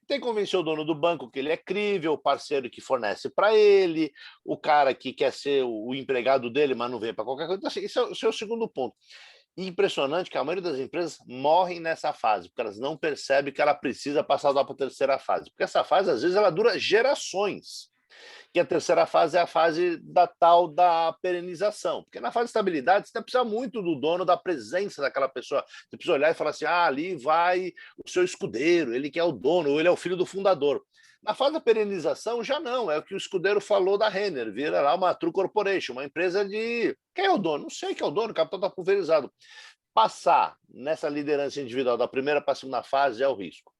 Tem que convencer o dono do banco que ele é crível, o parceiro que fornece para ele, o cara que quer ser o empregado dele, mas não vem para qualquer coisa. Então, assim, esse é o segundo ponto. E impressionante que a maioria das empresas morrem nessa fase, porque elas não percebem que ela precisa passar para a terceira fase. Porque essa fase, às vezes, ela dura gerações. Que a terceira fase é a fase da tal da perenização. Porque na fase de estabilidade, você não precisa muito do dono, da presença daquela pessoa. Você precisa olhar e falar assim, ali vai o seu escudeiro, ele que é o dono, ou ele é o filho do fundador. Na fase da perenização, já não. É o que o escudeiro falou da Renner. Vira lá uma True Corporation, uma empresa de... Quem é o dono? Não sei quem é o dono, o capital está pulverizado. Passar nessa liderança individual da primeira para a segunda fase é o risco.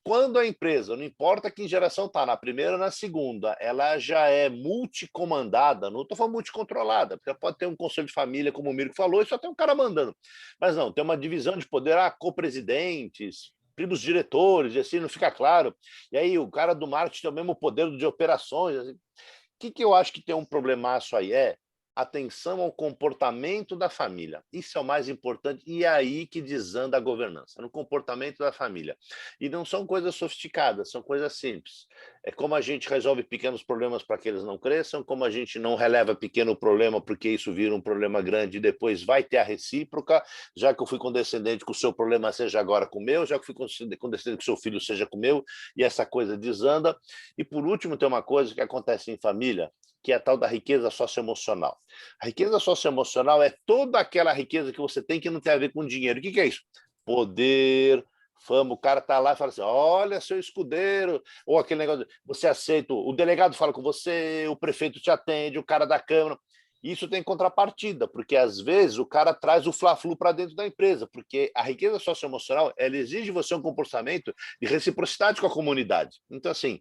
Quando a empresa, não importa que geração está, na primeira ou na segunda, ela já é multicomandada, não estou falando multicontrolada, porque pode ter um conselho de família, como o Mirko falou, e só tem um cara mandando. Mas não, tem uma divisão de poder, copresidentes, primos diretores, e assim não fica claro. E aí o cara do marketing tem o mesmo poder de operações. Assim. O que eu acho que tem um problemaço aí atenção ao comportamento da família. Isso é o mais importante e é aí que desanda a governança, no comportamento da família. E não são coisas sofisticadas, são coisas simples. É como a gente resolve pequenos problemas para que eles não cresçam, como a gente não releva pequeno problema porque isso vira um problema grande e depois vai ter a recíproca, já que eu fui condescendente com o seu problema, seja agora com o meu, já que eu fui condescendente com o seu filho, seja com o meu, e essa coisa desanda. E por último, tem uma coisa que acontece em família, que é a tal da riqueza socioemocional. A riqueza socioemocional é toda aquela riqueza que você tem que não tem a ver com dinheiro. O que é isso? Poder, fama. O cara está lá e fala assim, olha, seu escudeiro, ou aquele negócio, você aceita, o delegado fala com você, o prefeito te atende, o cara da Câmara. Isso tem contrapartida, porque às vezes o cara traz o fla-flu para dentro da empresa, porque a riqueza socioemocional, ela exige de você um comportamento de reciprocidade com a comunidade. Então, assim,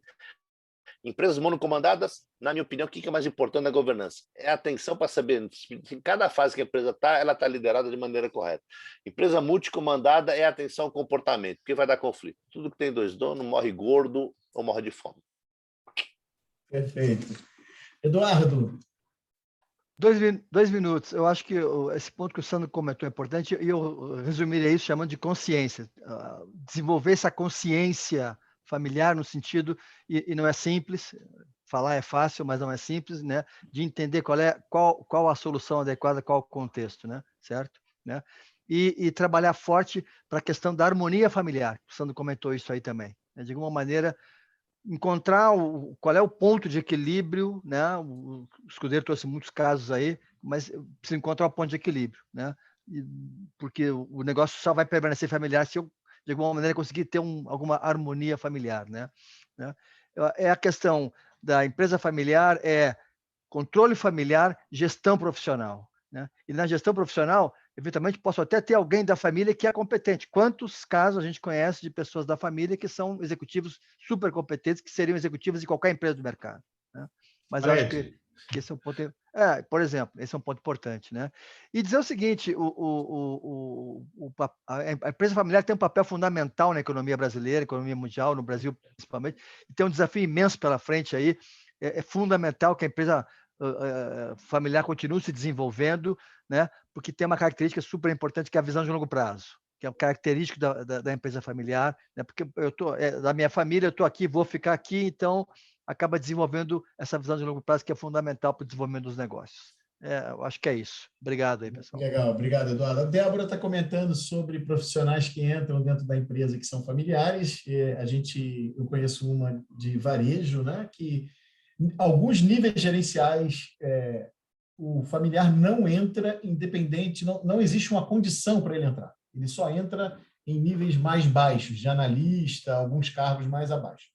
empresas monocomandadas, na minha opinião, o que é mais importante na governança? É a atenção para saber se em cada fase que a empresa está, ela está liderada de maneira correta. Empresa multicomandada é atenção ao comportamento, porque vai dar conflito. Tudo que tem 2 donos morre gordo ou morre de fome. Perfeito. Eduardo. 2 minutos. Eu acho que esse ponto que o Sandro comentou é importante e eu resumiria isso chamando de consciência. Desenvolver essa consciência familiar no sentido, e não é simples, falar é fácil, mas não é simples, né? De entender qual a solução adequada, qual o contexto, né? Certo? Né? E trabalhar forte para a questão da harmonia familiar. O Sandro comentou isso aí também. Né? De alguma maneira, encontrar qual é o ponto de equilíbrio, né? O escudeiro trouxe muitos casos aí, mas precisa encontrar o ponto de equilíbrio, né? Porque o negócio só vai permanecer familiar se eu de alguma maneira conseguir ter alguma harmonia familiar, né? É a questão da empresa familiar, controle familiar, gestão profissional, né? E na gestão profissional eventualmente posso até ter alguém da família que é competente. Quantos casos a gente conhece de pessoas da família que são executivos super competentes, que seriam executivos de qualquer empresa do mercado, né? Mas eu acho que esse é um ponto... por exemplo, esse é um ponto importante, né? E dizer o seguinte, a empresa familiar tem um papel fundamental na economia brasileira, economia mundial, no Brasil principalmente, e tem um desafio imenso pela frente aí. É fundamental que a empresa familiar continue se desenvolvendo, né? Porque tem uma característica super importante, que é a visão de longo prazo, que é um característico da empresa familiar, né? Porque da minha família, eu estou aqui, vou ficar aqui, então acaba desenvolvendo essa visão de longo prazo, que é fundamental para o desenvolvimento dos negócios. Eu acho que é isso. Obrigado aí, pessoal. Legal, obrigado, Eduardo. A Débora está comentando sobre profissionais que entram dentro da empresa que são familiares. Eu conheço uma de varejo, né, que alguns níveis gerenciais o familiar não entra independente, não existe uma condição para ele entrar. Ele só entra em níveis mais baixos, de analista, alguns cargos mais abaixo.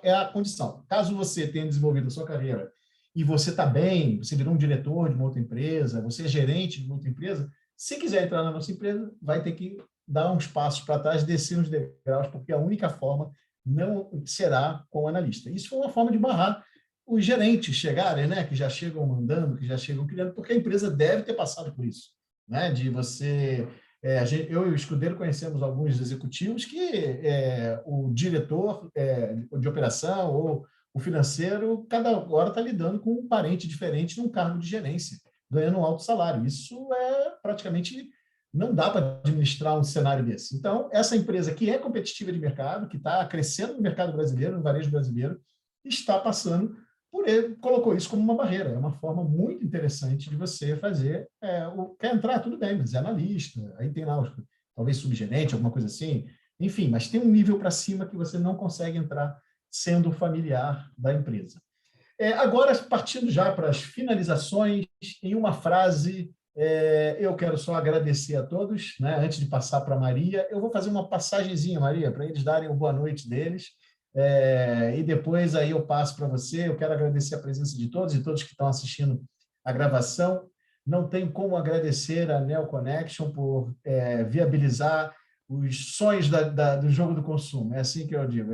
É a condição. Caso você tenha desenvolvido a sua carreira e você está bem, você virou um diretor de uma outra empresa, você é gerente de uma outra empresa, se quiser entrar na nossa empresa, vai ter que dar uns passos para trás, descer uns degraus, porque a única forma não será com o analista. Isso foi uma forma de barrar os gerentes chegarem, né, que já chegam mandando, que já chegam criando, porque a empresa deve ter passado por isso, né, de você... eu e o Escudeiro conhecemos alguns executivos que o diretor de operação ou o financeiro, cada hora está lidando com um parente diferente num cargo de gerência, ganhando um alto salário. Isso praticamente não dá para administrar um cenário desse. Então, essa empresa que é competitiva de mercado, que está crescendo no mercado brasileiro, no varejo brasileiro, está passando por ele, colocou isso como uma barreira. É uma forma muito interessante de você fazer. Quer entrar, tudo bem, mas é analista, aí tem lá, talvez subgerente, alguma coisa assim. Enfim, mas tem um nível para cima que você não consegue entrar sendo familiar da empresa. Agora, partindo já para as finalizações, em uma frase, eu quero só agradecer a todos, né? Antes de passar para a Maria, eu vou fazer uma passagenzinha, Maria, para eles darem o boa noite deles, e depois aí eu passo para você. Eu quero agradecer a presença de todos e todos que estão assistindo a gravação. Não tem como agradecer a Neo Connection por viabilizar os sonhos do jogo do consumo. É assim que eu digo.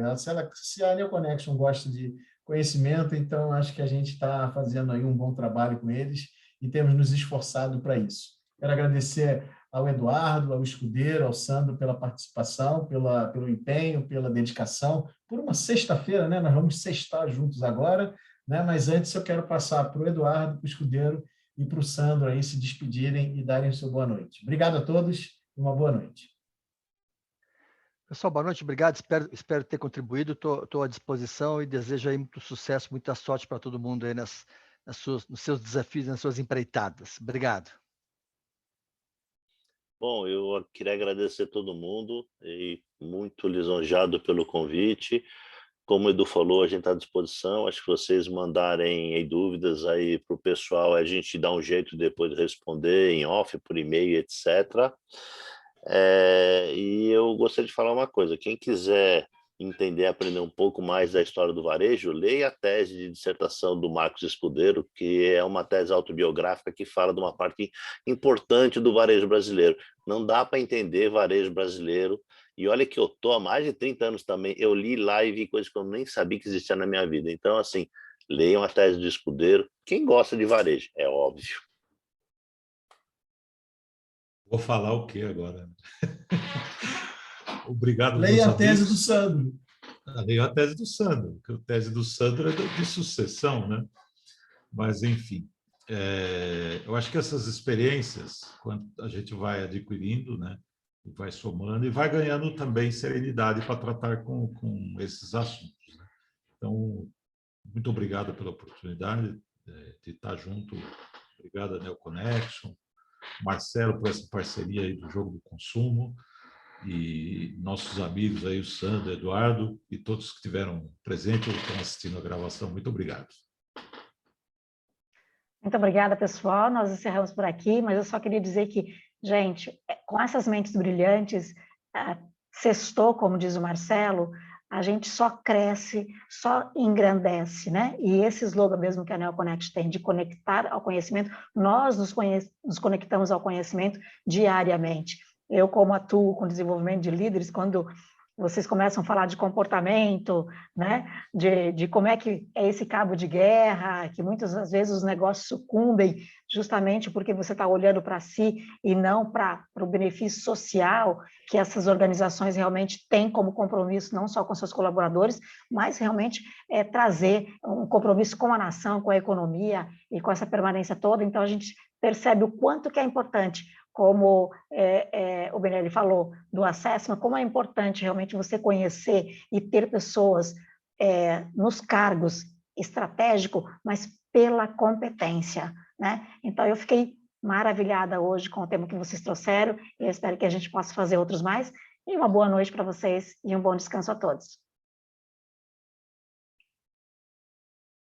Se a Neo Connection gosta de conhecimento, então acho que a gente está fazendo aí um bom trabalho com eles e temos nos esforçado para isso. Quero agradecer ao Eduardo, ao Escudeiro, ao Sandro pela participação, pelo empenho, pela dedicação, por uma sexta-feira, né? Nós vamos sextar juntos agora, né? Mas antes eu quero passar para o Eduardo, para o Escudeiro e para o Sandro aí se despedirem e darem o seu boa noite. Obrigado a todos e uma boa noite. Pessoal, boa noite, obrigado. Espero ter contribuído. Estou à disposição e desejo aí muito sucesso, muita sorte para todo mundo aí nos seus desafios, nas suas empreitadas. Obrigado. Bom, eu queria agradecer a todo mundo e muito lisonjeado pelo convite. Como o Edu falou, a gente está à disposição. Acho que vocês mandarem aí dúvidas aí para o pessoal, a gente dá um jeito depois de responder em off, por e-mail, etc. E eu gostaria de falar uma coisa. Quem quiser entender, aprender um pouco mais da história do varejo, leia a tese de dissertação do Marcos Escudeiro, que é uma tese autobiográfica que fala de uma parte importante do varejo brasileiro. Não dá para entender varejo brasileiro. E olha que eu estou há mais de 30 anos também. Eu li lá e vi coisas que eu nem sabia que existia na minha vida. Então, assim, leiam a tese do Escudeiro. Quem gosta de varejo, é óbvio. Vou falar o quê agora? Obrigado, leia a tese do Sandro. Leia a tese do Sandro, porque a tese do Sandro é de sucessão, né? Mas, enfim, eu acho que essas experiências, quando a gente vai adquirindo, né, vai somando e vai ganhando também serenidade para tratar com esses assuntos, né? Então, muito obrigado pela oportunidade de estar junto. Obrigado a Neo Connection, Marcelo por essa parceria aí do Jogo do Consumo, e nossos amigos aí, o Sandro, o Eduardo e todos que estiveram presentes ou estão assistindo a gravação. Muito obrigado. Muito obrigada, pessoal. Nós encerramos por aqui, mas eu só queria dizer que, gente, com essas mentes brilhantes, sextou, como diz o Marcelo, a gente só cresce, só engrandece, né? E esse slogan mesmo que a NeoConnect tem, de conectar ao conhecimento, nós nos conectamos ao conhecimento diariamente. Eu, como atuo com desenvolvimento de líderes, quando vocês começam a falar de comportamento, né? De como é que é esse cabo de guerra, que muitas das vezes os negócios sucumbem justamente porque você está olhando para si e não para o benefício social que essas organizações realmente têm como compromisso, não só com seus colaboradores, mas realmente trazer um compromisso com a nação, com a economia e com essa permanência toda. Então, a gente percebe o quanto que é importante, como o Benelli falou, do assessment, como é importante realmente você conhecer e ter pessoas nos cargos estratégicos, mas pela competência, né? Então, eu fiquei maravilhada hoje com o tema que vocês trouxeram, e eu espero que a gente possa fazer outros mais, e uma boa noite para vocês e um bom descanso a todos.